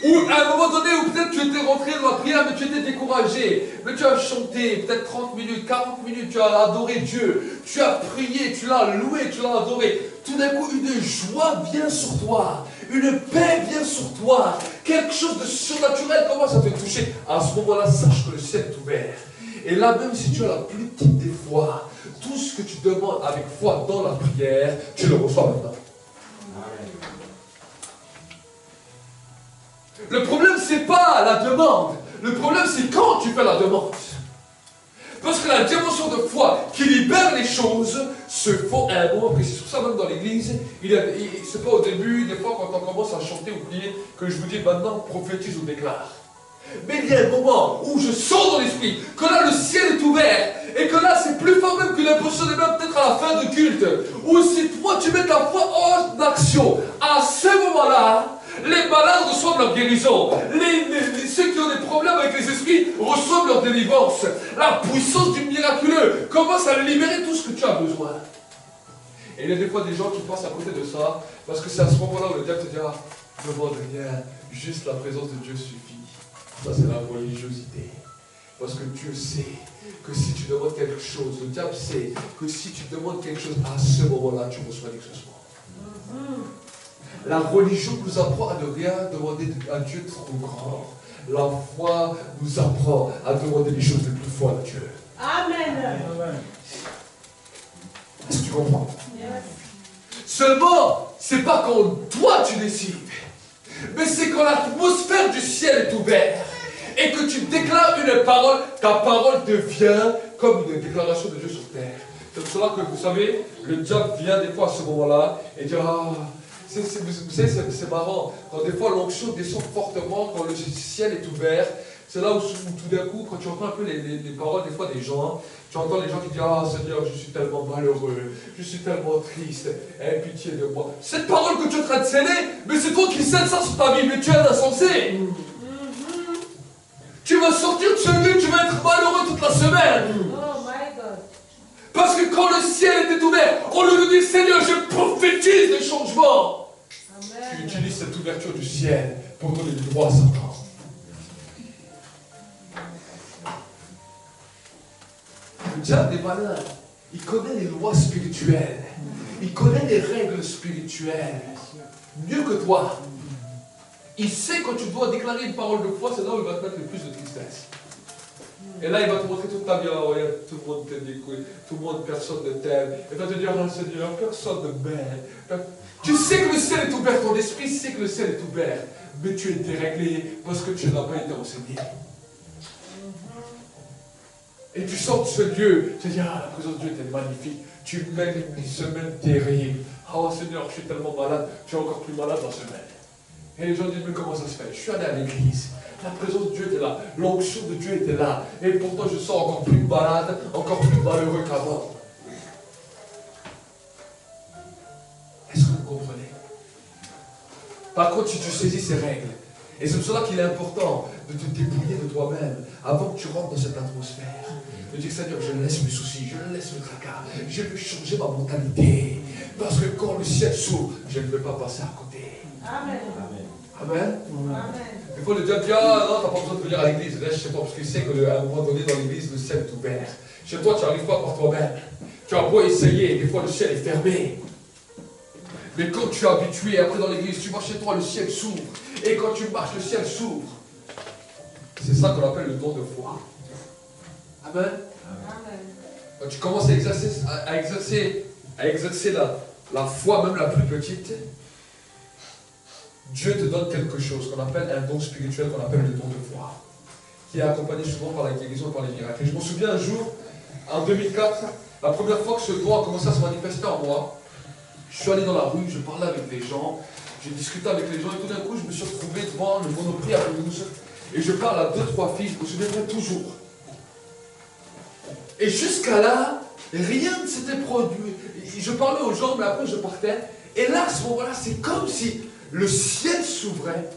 Ou à un moment donné où peut-être tu étais rentré dans la prière, mais tu étais découragé. Mais tu as chanté peut-être 30 minutes, 40 minutes, tu as adoré Dieu. Tu as prié, tu l'as loué, tu l'as adoré. Tout d'un coup, une joie vient sur toi. Une paix vient sur toi. Quelque chose de surnaturel commence à te toucher. À ce moment-là, sache que le ciel est ouvert. Et là, même si tu as la plus petite des foi, tout ce que tu demandes avec foi dans la prière, tu le reçois maintenant. Le problème, ce n'est pas la demande. Le problème, c'est quand tu fais la demande. Parce que la dimension de foi qui libère les choses se fait à un moment précis. C'est pour ça, même dans l'église, c'est pas au début, des fois, quand on commence à chanter ou prier, que je vous dis maintenant, prophétise ou déclare. Mais il y a un moment où je sors dans l'esprit, que là le ciel est ouvert, et que là c'est plus fort même que l'imposition des mains, peut-être à la fin de culte, où si toi tu mets ta foi en action, à ce moment-là, les malades reçoivent leur guérison, ceux qui ont des problèmes avec les esprits reçoivent leur délivrance, la puissance du miraculeux commence à libérer tout ce que tu as besoin. Et il y a des fois des gens qui passent à côté de ça, parce que c'est à ce moment-là où le diable te dira, ne demande rien, juste la présence de Dieu suffit. Ça, c'est la religiosité. Parce que Dieu sait que si tu demandes quelque chose, le diable sait que si tu demandes quelque chose, à ce moment-là, tu reçois l'exaucement. La religion nous apprend à ne rien demander à Dieu trop grand. La foi nous apprend à demander les choses les plus folles à Dieu. Amen. Est-ce que tu comprends? Yes. Seulement, c'est pas quand toi tu décides, mais c'est quand l'atmosphère du ciel est ouverte et que tu déclares une parole, ta parole devient comme une déclaration de Dieu sur terre. C'est pour cela que vous savez, le diable vient des fois à ce moment-là et dit vous savez, c'est marrant, quand des fois l'onction descend fortement, quand le ciel est ouvert, c'est là où tout d'un coup, quand tu entends un peu les paroles des fois des gens, tu entends les gens qui disent Seigneur, je suis tellement malheureux, je suis tellement triste, aie pitié de moi. Cette parole que tu es en train de sceller, mais c'est toi qui scelles ça sur ta vie, mais tu es un insensé. Tu vas sortir de ce lieu, tu vas être malheureux toute la semaine. Oh my God. Parce que quand le ciel était ouvert, on lui dit Seigneur, je prophétise des changements. Amen. Tu utilises cette ouverture du ciel pour donner du droit à Satan. Le diable est malin. Il connaît les lois spirituelles. Il connaît les règles spirituelles. Mieux que toi. Il sait quand tu dois déclarer une parole de foi, c'est là où il va te mettre le plus de tristesse. Et là, il va te montrer toute ta vie. Oh, regarde, tout le monde t'aime, tout le monde, personne ne t'aime. Et il va te dire, oh Seigneur, personne ne m'aime. Tu sais que le ciel est ouvert, ton esprit sait que le ciel est ouvert, mais tu es déréglé parce que tu n'as pas été enseigné. Et tu sors de ce lieu, tu dis, la présence de Dieu était magnifique, tu mènes une semaine terrible. Oh Seigneur, je suis tellement malade, tu es encore plus malade dans la semaine. Et les gens disent, mais comment ça se fait? Je suis allé à l'église, la présence de Dieu était là, l'onction de Dieu était là, et pourtant je sors encore plus malade, encore plus malheureux qu'avant. Est-ce que vous comprenez? Par contre, si tu saisis ces règles, et c'est pour cela qu'il est important de te débrouiller de toi-même avant que tu rentres dans cette atmosphère. De dire, Seigneur, je laisse mes soucis, je laisse mes tracas, je veux changer ma mentalité. Parce que quand le ciel s'ouvre, je ne veux pas passer à côté. Amen. Amen. Amen. Des fois, le diable dit, non, tu n'as pas besoin de venir à l'église. Là, je sais pas, parce qu'il sait qu'à un moment donné, dans l'église, le ciel est ouvert. Chez toi, tu n'arrives pas par toi-même. Tu as beau essayer, des fois, le ciel est fermé. Mais quand tu es habitué, après dans l'église, tu vas chez toi, le ciel s'ouvre. Et quand tu marches, le ciel s'ouvre. C'est ça qu'on appelle le don de foi. Amen. Amen. Quand tu commences à exercer la foi, même la plus petite, Dieu te donne quelque chose qu'on appelle un don spirituel, qu'on appelle le don de foi, qui est accompagné souvent par la guérison et par les miracles. Et je me souviens un jour, en 2004, la première fois que ce don a commencé à se manifester en moi, je suis allé dans la rue, je parlais avec des gens, j'ai discuté avec les gens, et tout d'un coup, je me suis retrouvé devant le Monoprix à Toulouse, et je parle à 2-3 filles, je me souviendrai toujours. Et jusqu'à là, rien ne s'était produit. Je parlais aux gens, mais après je partais. Et là, à ce moment-là, c'est comme si le ciel s'ouvrait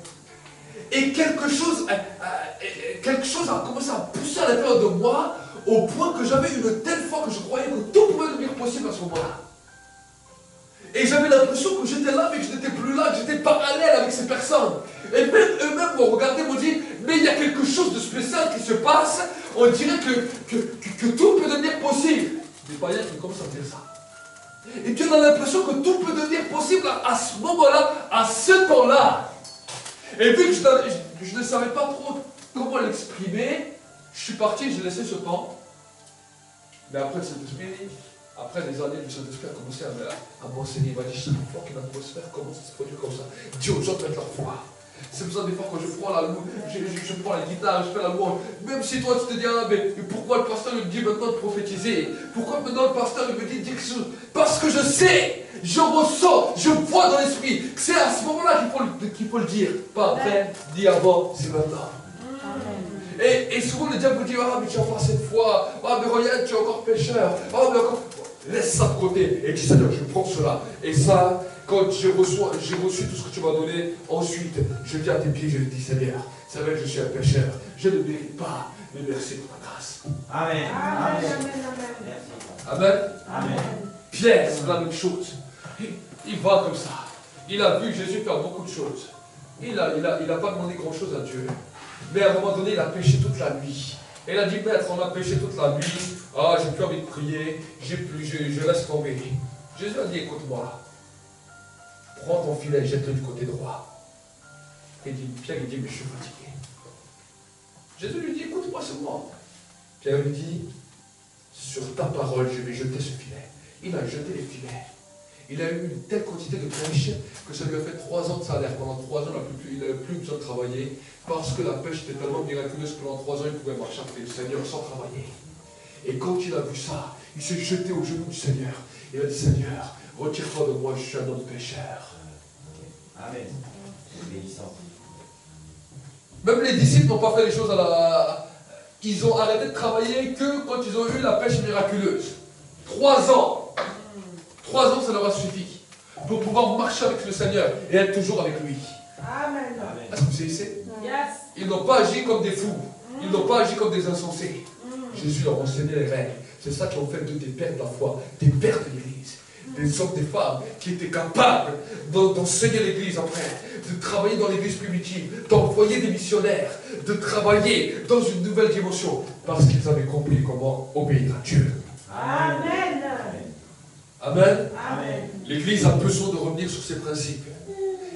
et quelque chose a commencé à pousser à l'intérieur de moi au point que j'avais une telle foi que je croyais que tout pouvait devenir possible à ce moment-là. Et j'avais l'impression que j'étais là, mais que je n'étais plus là, que j'étais parallèle avec ces personnes. Et même eux-mêmes m'ont regardé, m'ont dit, mais il y a quelque chose de spécial qui se passe, on dirait que tout peut devenir possible. Des païens qui commencent à dire ça. Et tu as l'impression que tout peut devenir possible à ce moment-là, à ce temps-là. Et vu que je ne savais pas trop comment l'exprimer, je suis parti, j'ai laissé ce temps. Mais après le Saint-Esprit, après des années, le Saint-Esprit a commencé à m'enseigner. Il m'a dit, chaque fois qu'une atmosphère commence à se produire comme ça, dis aux gens de mettre leur foi. C'est pour ça des fois quand je prends la louange, je prends la guitare, je fais la louange. Même si toi tu te dis, mais pourquoi le pasteur me dit maintenant de prophétiser? Pourquoi maintenant le pasteur me dit de dire quelque chose? Parce que je sais, je ressens, je vois dans l'esprit que c'est à ce moment-là qu'il faut le dire. Pas après, dis avant, c'est maintenant. Et souvent le diable me dit, mais tu n'as pas cette foi, mais regarde, tu es encore pécheur, mais encore... Laisse ça de côté et dis, Seigneur, je prends cela. Et ça, quand j'ai reçu tout ce que tu m'as donné, ensuite, je dis à tes pieds, je dis, Seigneur, c'est vrai que je suis un pécheur, je ne mérite pas, mais merci pour ta grâce. Amen. Amen. Amen. Amen. Pierre, c'est la même chose. Il va comme ça. Il a vu Jésus faire beaucoup de choses. Il n'a pas demandé grand-chose à Dieu. Mais à un moment donné, il a péché toute la nuit. Et il a dit, maître, on a péché toute la nuit. Ah, j'ai plus envie de prier. Je laisse tomber. Jésus a dit, écoute-moi. Prends ton filet et jette-le du côté droit. Et Pierre, il dit, mais je suis fatigué. Jésus lui dit, écoute-moi seulement. Pierre lui dit, sur ta parole, je vais jeter ce filet. Il a jeté les filets. Il a eu une telle quantité de pêche que ça lui a fait 3 ans de salaire. Pendant 3 ans, il n'avait plus besoin de travailler parce que la pêche était tellement miraculeuse que pendant 3 ans, il pouvait marcher avec le Seigneur sans travailler. Et quand il a vu ça, il s'est jeté aux genoux du Seigneur. Il a dit, Seigneur, retire-toi de moi, je suis un homme pécheur. Amen. Obéissant. Même les disciples n'ont pas fait les choses à la... Ils ont arrêté de travailler que quand ils ont eu la pêche miraculeuse. 3 ans. 3 ans, ça leur a suffi pour pouvoir marcher avec le Seigneur et être toujours avec lui. Amen. Est-ce que vous saisissez? Yes. Ils n'ont pas agi comme des fous. Ils n'ont pas agi comme des insensés. Jésus leur enseignait les règles. C'est ça qui ont fait d'eux des pères de la foi, des pères de l'Église. Des hommes, des femmes qui étaient capables d'enseigner l'Église après, de travailler dans l'Église primitive, d'envoyer des missionnaires, de travailler dans une nouvelle dimension, parce qu'ils avaient compris comment obéir à Dieu. Amen. Amen. Amen. L'Église a besoin de revenir sur ses principes.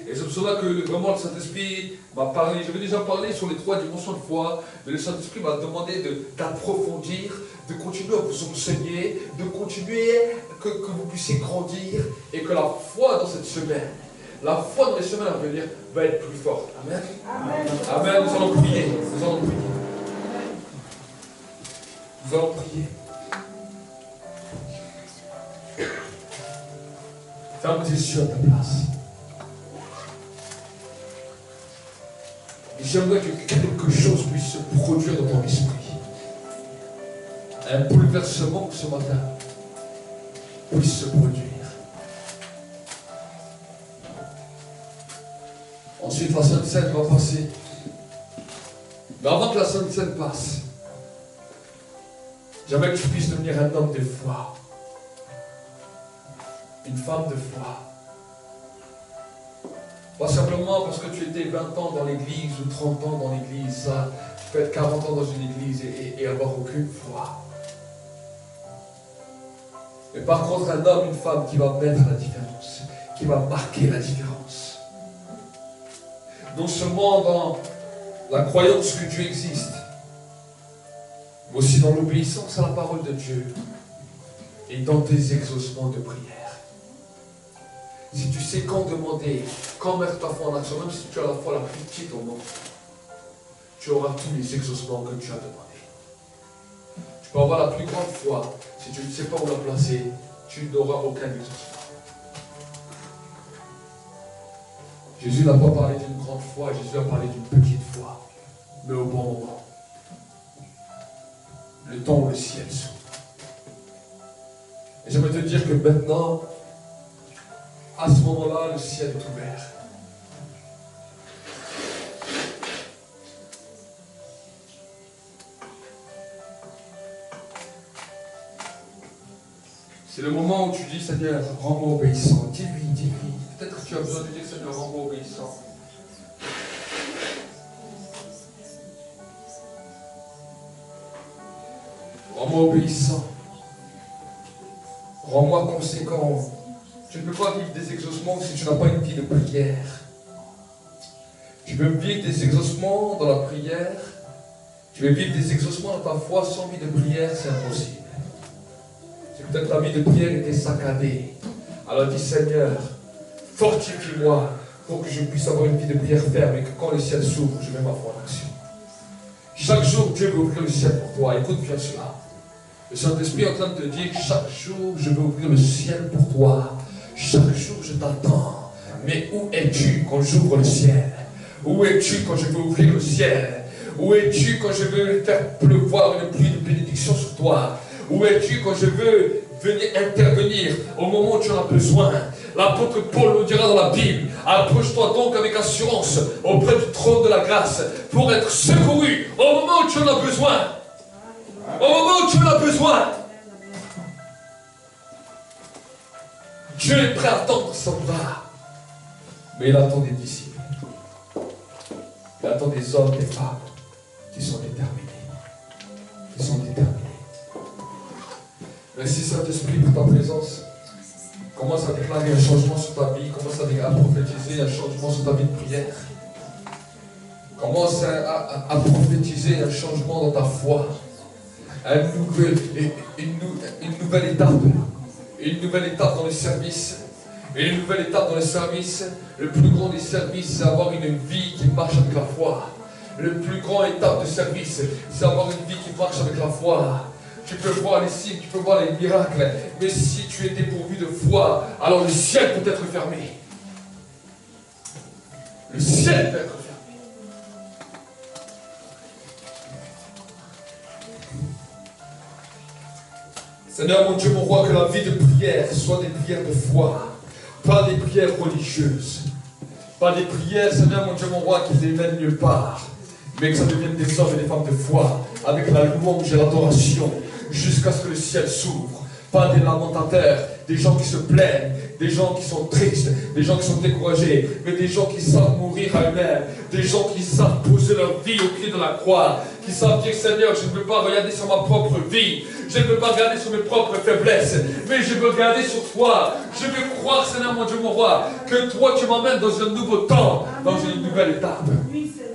Et c'est pour cela que vraiment le Saint-Esprit m'a parlé. J'avais déjà parlé sur les 3 dimensions de foi. Mais le Saint-Esprit m'a demandé d'approfondir, de continuer à vous enseigner, de continuer que vous puissiez grandir et que la foi dans cette semaine, la foi dans les semaines à venir va être plus forte. Amen. Amen. Amen. Nous allons prier. Nous allons prier. Nous allons prier. Ferme tes yeux à ta place. Et j'aimerais que quelque chose puisse se produire dans ton esprit. Un bouleversement ce matin puisse se produire. Ensuite, la Sainte Seine va passer. Mais avant que la Sainte Seine passe, j'aimerais que tu puisses devenir un homme de foi. Une femme de foi. Pas simplement parce que tu étais 20 ans dans l'église ou 30 ans dans l'église, ça, tu peux être 40 ans dans une église et avoir aucune foi. Mais par contre, un homme, une femme qui va mettre la différence, qui va marquer la différence. Non seulement dans la croyance que Dieu existe, mais aussi dans l'obéissance à la parole de Dieu et dans tes exaucements de prière. Si tu sais quand demander, quand mettre ta foi en action, même si tu as la foi la plus petite au monde, tu auras tous les exaucements que tu as demandé. Tu peux avoir la plus grande foi, si tu ne sais pas où la placer, tu n'auras aucun exaucement. Jésus n'a pas parlé d'une grande foi, Jésus a parlé d'une petite foi, mais au bon moment. Le temps où le ciel s'ouvre. Et j'aimerais te dire que maintenant, à ce moment-là, le ciel est ouvert. C'est le moment où tu dis, Seigneur, rends-moi obéissant. Dis-lui, dis-lui. Peut-être que tu as besoin de dire, Seigneur, rends-moi obéissant. Rends-moi obéissant. Rends-moi conséquent. Tu ne peux pas vivre des exaucements si tu n'as pas une vie de prière. Tu peux vivre des exaucements dans la prière. Tu peux vivre des exaucements dans ta foi sans vie de prière, c'est impossible. C'est peut-être ta vie de prière était saccadée. Alors dis, Seigneur, fortifie-moi pour que je puisse avoir une vie de prière ferme et que quand le ciel s'ouvre, je mets ma foi en action. Chaque jour, Dieu veut ouvrir le ciel pour toi. Écoute bien cela. Le Saint-Esprit est en train de te dire, chaque jour, je veux ouvrir le ciel pour toi. Chaque jour, je t'attends. Mais où es-tu quand j'ouvre le ciel? Où es-tu quand je veux ouvrir le ciel? Où es-tu quand je veux faire pleuvoir une pluie de bénédiction sur toi? Où es-tu quand je veux venir intervenir au moment où tu en as besoin? L'apôtre Paul nous dira dans la Bible, approche-toi donc avec assurance auprès du trône de la grâce pour être secouru au moment où tu en as besoin. Au moment où tu en as besoin. Dieu est prêt à tendre son bras. Mais il attend des disciples. Il attend des hommes, des femmes qui sont déterminés. Qui sont déterminés. Merci Saint-Esprit pour ta présence. Commence à déclarer un changement sur ta vie. Commence à prophétiser un changement sur ta vie de prière. Commence à prophétiser un changement dans ta foi. Une nouvelle étape. Une nouvelle étape dans le service. Et une nouvelle étape dans le service. Le plus grand des services, c'est avoir une vie qui marche avec la foi. Le plus grand étape de service, c'est avoir une vie qui marche avec la foi. Tu peux voir les signes, tu peux voir les miracles, mais si tu es dépourvu de foi, alors le ciel peut être fermé. Le ciel peut être fermé. Seigneur mon Dieu, mon roi, que la vie de prière soit des prières de foi, pas des prières religieuses, pas des prières, Seigneur mon Dieu, mon roi, qui ne mènent nulle part, mais que ça devienne des hommes et des femmes de foi, avec la louange et l'adoration, jusqu'à ce que le ciel s'ouvre. Pas des lamentateurs, des gens qui se plaignent, des gens qui sont tristes, des gens qui sont découragés, mais des gens qui savent mourir à eux-mêmes, des gens qui savent poser leur vie au pied de la croix, qui savent dire Seigneur, je ne veux pas regarder sur ma propre vie, je ne veux pas regarder sur mes propres faiblesses, mais je veux regarder sur toi. Je veux croire, Seigneur mon Dieu, mon roi, que toi tu m'emmènes dans un nouveau temps, dans une nouvelle étape. Oui, Seigneur.